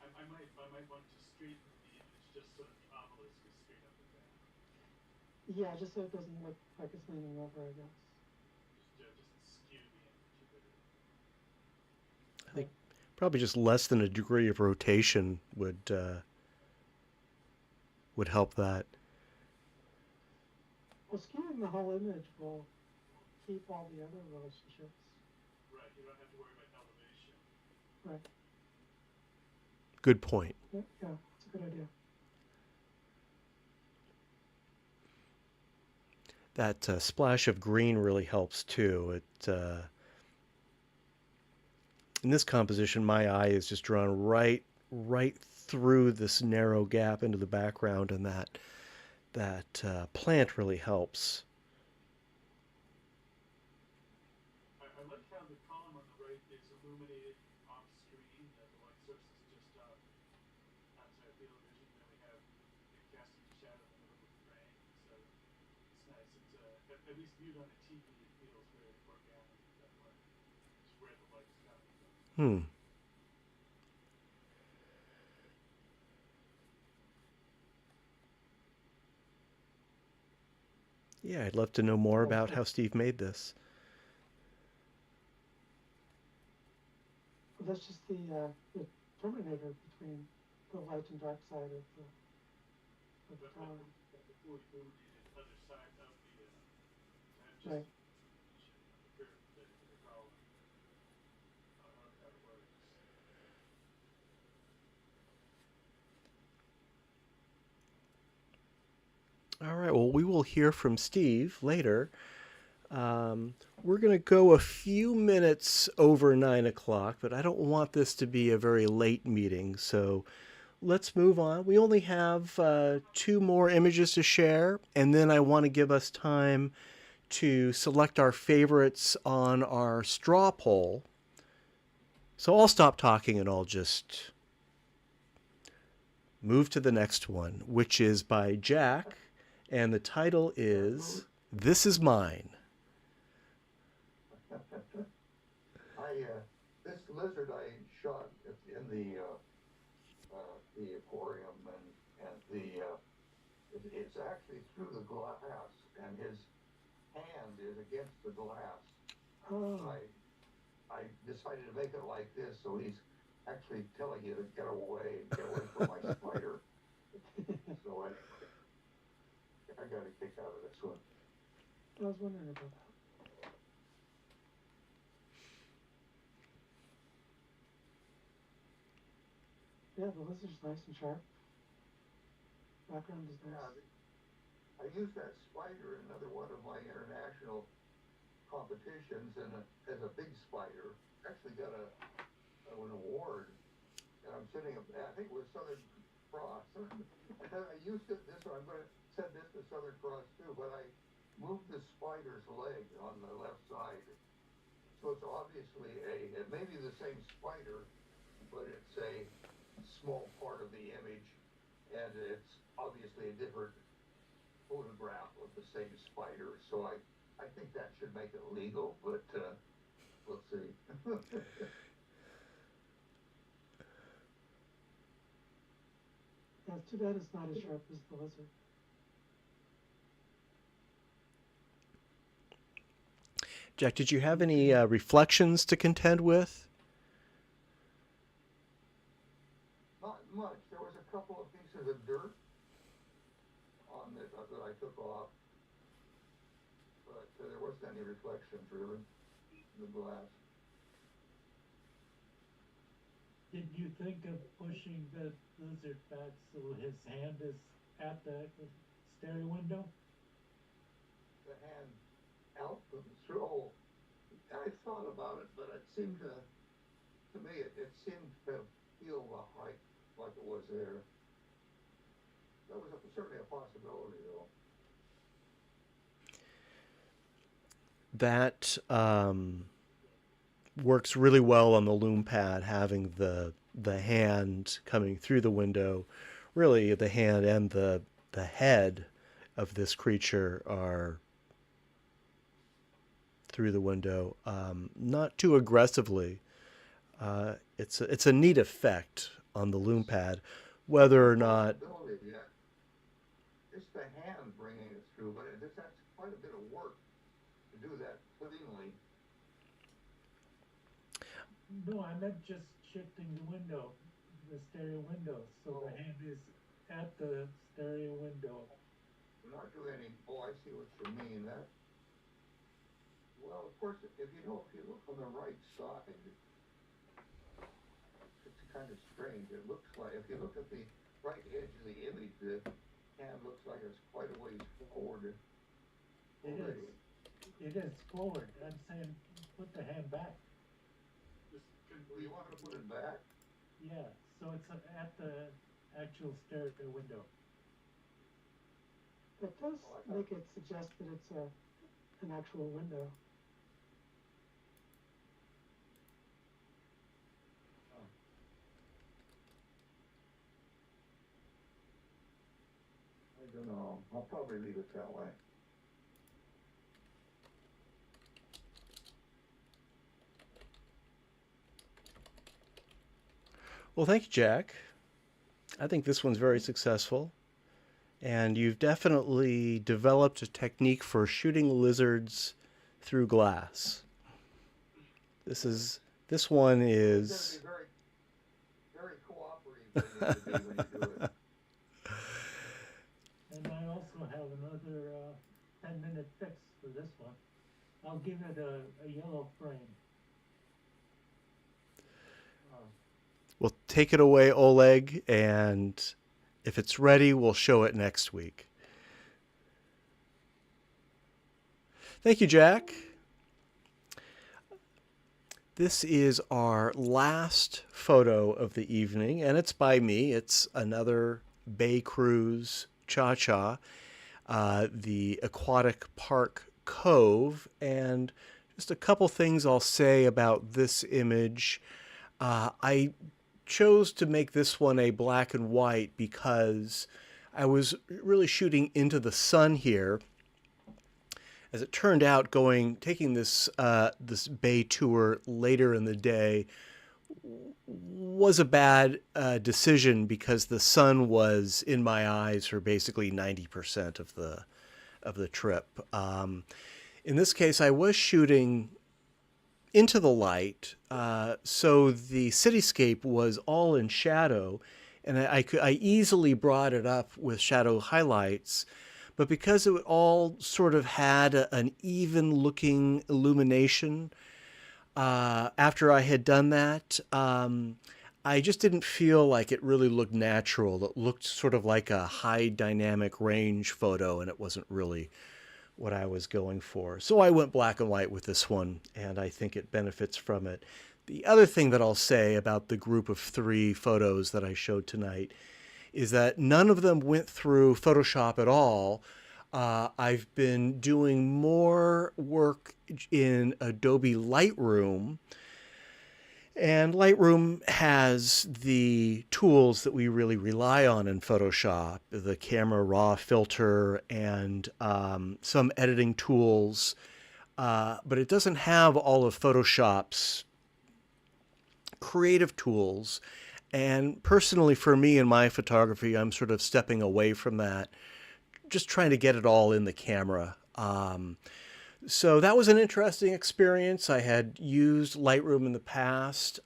I might want to straighten the image just so that the obelisk is straight up and down. Yeah, just so it doesn't look like it's leaning over, I guess. Just skew the image a bit. I think probably just less than a degree of rotation would help that. Well, skewing the whole image will keep all the other relationships. Right, you don't have to worry about elevation. Right. Good point. Yeah, that's a good idea. That splash of green really helps too. In this composition, my eye is just drawn right through this narrow gap into the background, and that plant really helps. I like how the column on the right is illuminated off screen. The light source is just outside field of vision. Then we have it casting a shadow in the middle of the frame. So it's nice. It's at least viewed on a TV, it feels very organic that way. Just where the light is coming from. Yeah, I'd love to know more about how Steve made this. Well, that's just the terminator between the light and dark side of the tower. The fully illuminated other side of the just Right. the curve to the column. I like how it works. All right, well, we will hear from Steve later. We're going to go a few minutes over 9 o'clock, but I don't want this to be a very late meeting, so let's move on. We only have 2 more images to share, and then I want to give us time to select our favorites on our straw poll. So I'll stop talking and I'll just move to the next one, which is by Jack, and the title is This Is Mine. This lizard I shot in the aquarium, and it's actually through the glass, and his hand is against the glass. Oh. I decided to make it like this, so he's actually telling you to get away from my spider. So I got a kick out of this one. I was wondering about that. Yeah, the lizard's nice and sharp. Background is nice. I used that spider in another one of my international competitions, and as a big spider, actually got an award. And I'm sitting up, I think it was Southern Cross. I used it this one. I'm going to send this to Southern Cross too, but I moved the spider's leg on the left side. So it's obviously it may be the same spider, but it's a small part of the image, and it's obviously a different photograph of the same spider. So I think that should make it legal, but let's see. Yeah, it's too bad it's not as sharp as the lizard. Jack, did you have any reflections to contend with? Not much. There was a couple of pieces of dirt I took off, but there wasn't any reflections really in the glass. Did you think of pushing the lizard back so his hand is at the stereo window? The hand out the control. I thought about it, but it seemed to me, it seemed to feel like it was there. That was certainly a possibility, though. That works really well on the loom pad, having the hand coming through the window. Really, the hand and the head of this creature are through the window, not too aggressively. It's a neat effect on the loom pad, whether or not. Yeah. It's the hand bringing it through, but that's quite a bit of work to do that cleanly. No, I meant just shifting the window, the stereo window, so the hand is at the stereo window. Not do any. Oh, I see what you mean. That. Well, of course, if you look on the right side, it's kind of strange. It looks like if you look at the right edge of the image, the hand looks like it's quite a ways forward. It is forward. I'm saying put the hand back. Well, you want to put it back? Yeah, so it's at the actual stereo window. It does make it suggest that it's an actual window. I don't know. I'll probably leave it that way. Well, thank you, Jack. I think this one's very successful. And you've definitely developed a technique for shooting lizards through glass. This one is Very, very cooperative when you do it. And I also have another 10-minute fix for this one. I'll give it a yellow frame. We'll take it away, Oleg, and if it's ready, we'll show it next week. Thank you, Jack. This is our last photo of the evening, and it's by me. It's another Bay Cruise Cha-Cha, the Aquatic Park Cove, and just a couple things I'll say about this image. I chose to make this one a black and white because I was really shooting into the sun here. As it turned out, taking this this bay tour later in the day was a bad decision because the sun was in my eyes for basically 90% of the trip. In this case, I was shooting into the light, so the cityscape was all in shadow, and I easily brought it up with shadow highlights, but because it all sort of had an even looking illumination, after I had done that, I just didn't feel like it really looked natural. It looked sort of like a high dynamic range photo, and it wasn't really what I was going for. So I went black and white with this one, and I think it benefits from it. The other thing that I'll say about the group of 3 photos that I showed tonight is that none of them went through Photoshop at all. I've been doing more work in Adobe Lightroom, and Lightroom has the tools that we really rely on in Photoshop, the camera raw filter and some editing tools, but it doesn't have all of Photoshop's creative tools. And personally, for me in my photography, I'm sort of stepping away from that, just trying to get it all in the camera. So that was an interesting experience. I had used Lightroom in the past.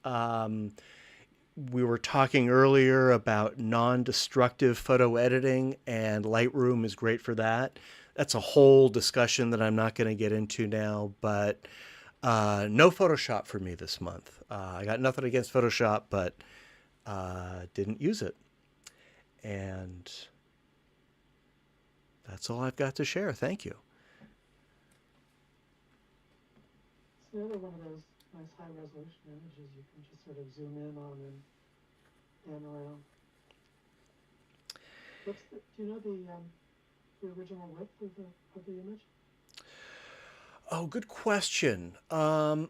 we were talking earlier about non-destructive photo editing, and Lightroom is great for that. That's a whole discussion that I'm not going to get into now, but no Photoshop for me this month. I got nothing against Photoshop, but didn't use it. And that's all I've got to share. Thank you. It's another one of those nice high resolution images you can just sort of zoom in on and pan around. Do you know the original width of the image? Oh, good question. The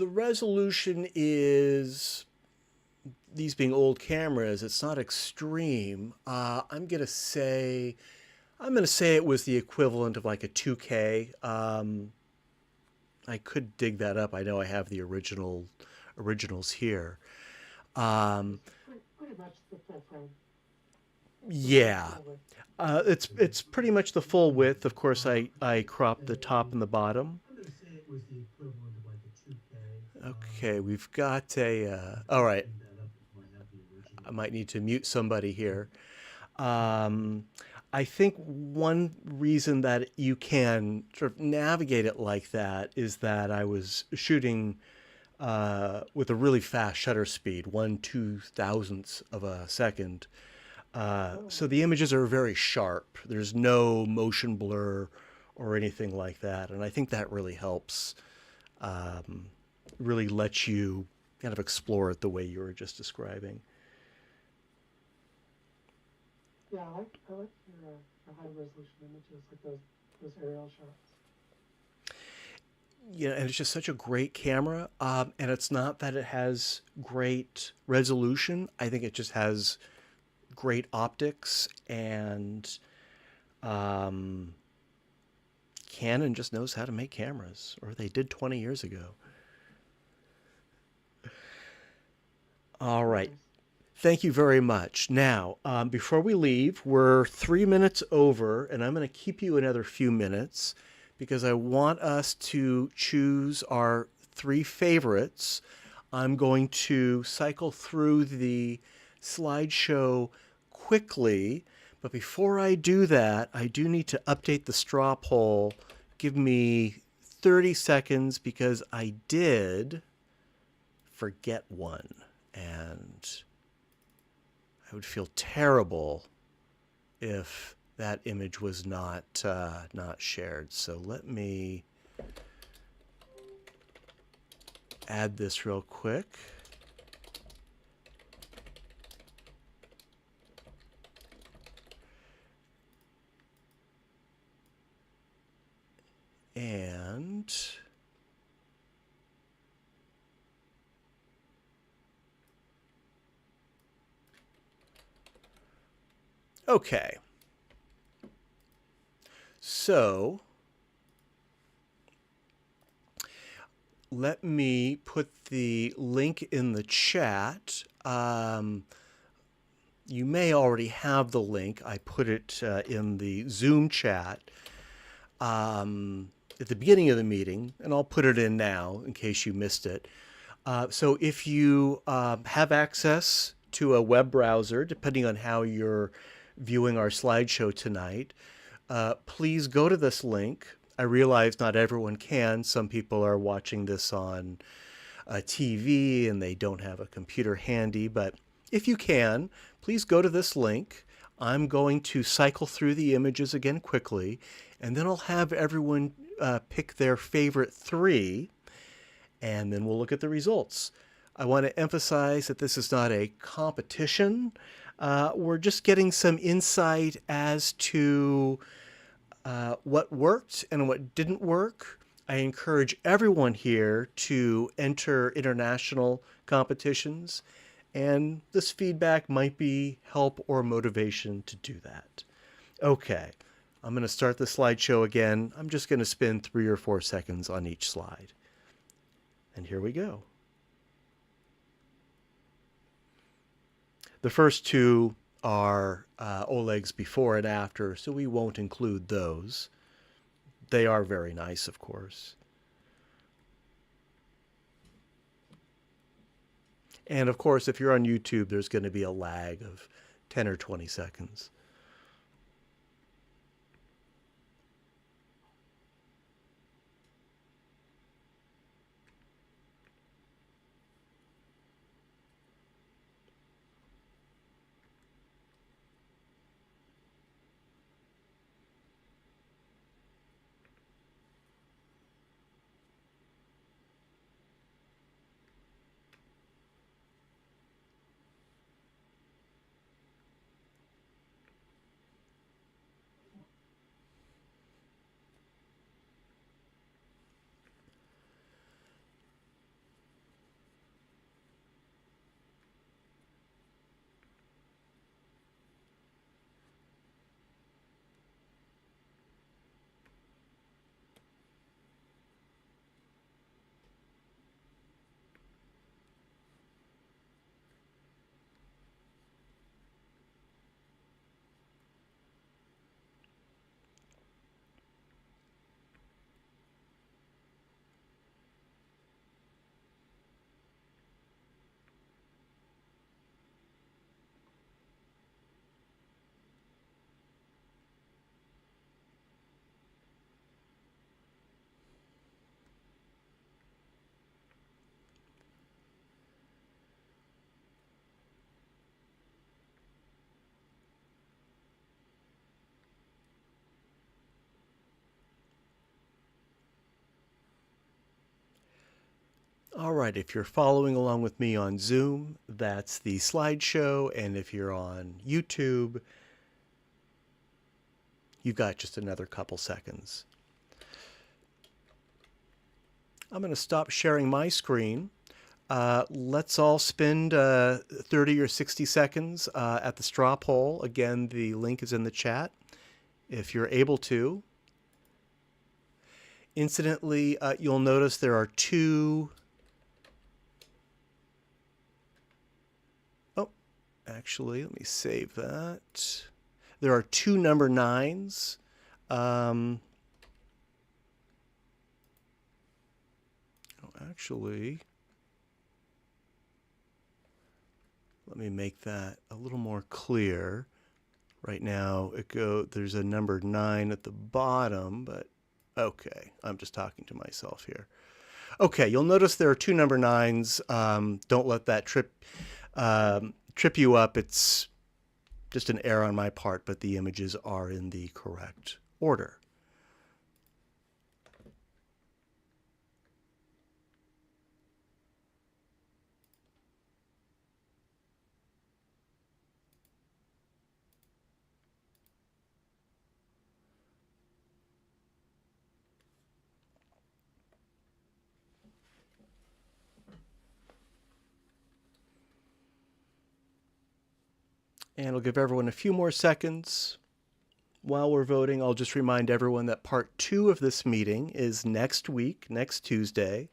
resolution is, these being old cameras, it's not extreme. I'm gonna say it was the equivalent of like a 2K. I could dig that up. I know I have the originals here. Pretty much the full frame. Yeah. It's pretty much the full width. Of course, I cropped the top and the bottom. I'm going to say it was the equivalent of like a 2K. Okay, we've got a. All right, Dig that up, it might have the original. I might need to mute somebody here. I think one reason that you can sort of navigate it like that is that I was shooting with a really fast shutter speed, 1/2000th of a second. So the images are very sharp. There's no motion blur or anything like that. And I think that really helps, really lets you kind of explore it the way you were just describing. Yeah, I like your high resolution images, like those aerial shots. You know, and it's just such a great camera. And it's not that it has great resolution. I think it just has great optics, and Canon just knows how to make cameras, or they did 20 years ago. All right. Thank you very much. Now, before we leave, we're 3 minutes over, and I'm going to keep you another few minutes because I want us to choose our 3 favorites. I'm going to cycle through the slideshow quickly, but before I do that, I do need to update the straw poll. Give me 30 seconds because I did forget one, and I would feel terrible if that image was not shared. So let me add this real quick. And okay. So let me put the link in the chat. You may already have the link. I put it in the Zoom chat at the beginning of the meeting, and I'll put it in now in case you missed it. So if you have access to a web browser, depending on how you're viewing our slideshow tonight, please go to this link. I realize not everyone can. Some people are watching this on a TV and they don't have a computer handy, but if you can, please go to this link. I'm going to cycle through the images again quickly, and then I'll have everyone pick their favorite 3, and then we'll look at the results. I want to emphasize that this is not a competition. We're just getting some insight as to what worked and what didn't work. I encourage everyone here to enter international competitions, and this feedback might be help or motivation to do that. Okay, I'm going to start the slideshow again. I'm just going to spend 3 or 4 seconds on each slide. And here we go. The first 2 are Oleg's before and after, so we won't include those. They are very nice, of course. And of course, if you're on YouTube, there's going to be a lag of 10 or 20 seconds. All right, if you're following along with me on Zoom, that's the slideshow. And if you're on YouTube, you've got just another couple seconds. I'm going to stop sharing my screen. Let's all spend 30 or 60 seconds at the straw poll. Again, the link is in the chat if you're able to. Incidentally, you'll notice there are two... Oh, actually, let me save that. There are two number 9s. Actually, let me make that a little more clear. Right now, there's a number 9 at the bottom, but okay, I'm just talking to myself here. Okay, you'll notice there are two number 9s. Don't let that trip you up. It's just an error on my part, but the images are in the correct order. And I'll give everyone a few more seconds. While we're voting, I'll just remind everyone that part 2 of this meeting is next week, next Tuesday,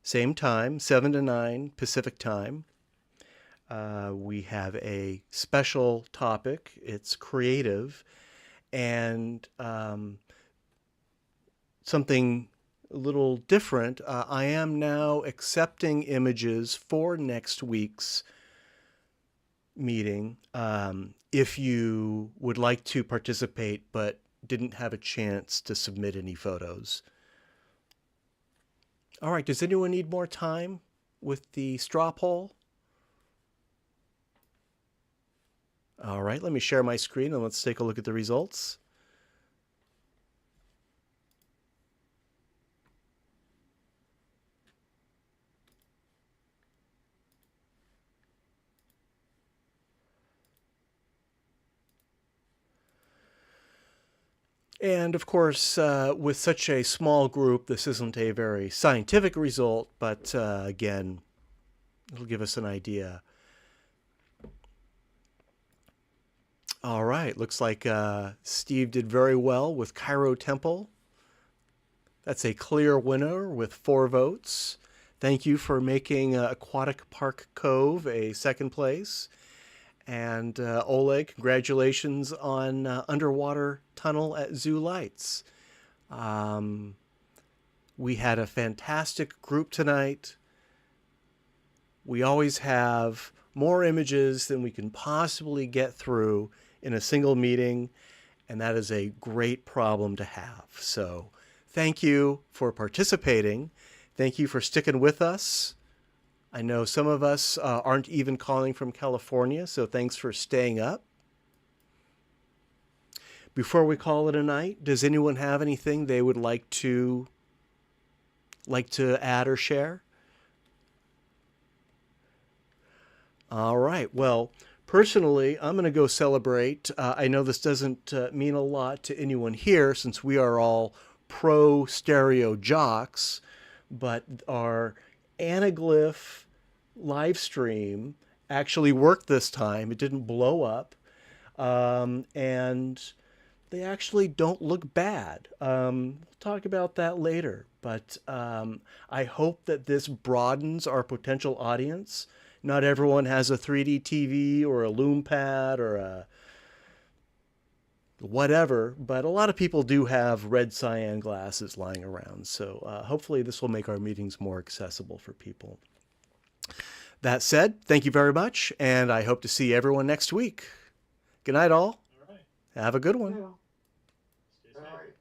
same time, 7 to 9 Pacific time. We have a special topic. It's creative, and something a little different. I am now accepting images for next week's meeting. If you would like to participate but didn't have a chance to submit any photos. All right, does anyone need more time with the straw poll? All right, let me share my screen and let's take a look at the results. And of course, with such a small group, this isn't a very scientific result, but again, it'll give us an idea. All right, looks like Steve did very well with Cairo Temple. That's a clear winner with 4 votes. Thank you for making Aquatic Park Cove a second place. And Oleg, congratulations on Underwater Tunnel at Zoo Lights. We had a fantastic group tonight. we always have more images than we can possibly get through in a single meeting, and that is a great problem to have. So thank you for participating. Thank you for sticking with us. I know some of us aren't even calling from California, so thanks for staying up. Before we call it a night, does anyone have anything they would like to add or share? All right. Well, personally, I'm going to go celebrate. I know this doesn't mean a lot to anyone here since we are all pro stereo jocks, but our Anaglyph live stream actually worked this time. It didn't blow up. And they actually don't look bad. We'll talk about that later. But I hope that this broadens our potential audience. Not everyone has a 3D TV or a loom pad or a whatever, but a lot of people do have red cyan glasses lying around. So hopefully this will make our meetings more accessible for people. That said, thank you very much, and I hope to see everyone next week. Good night, all. All right. Have a good one. Stay All safe. right.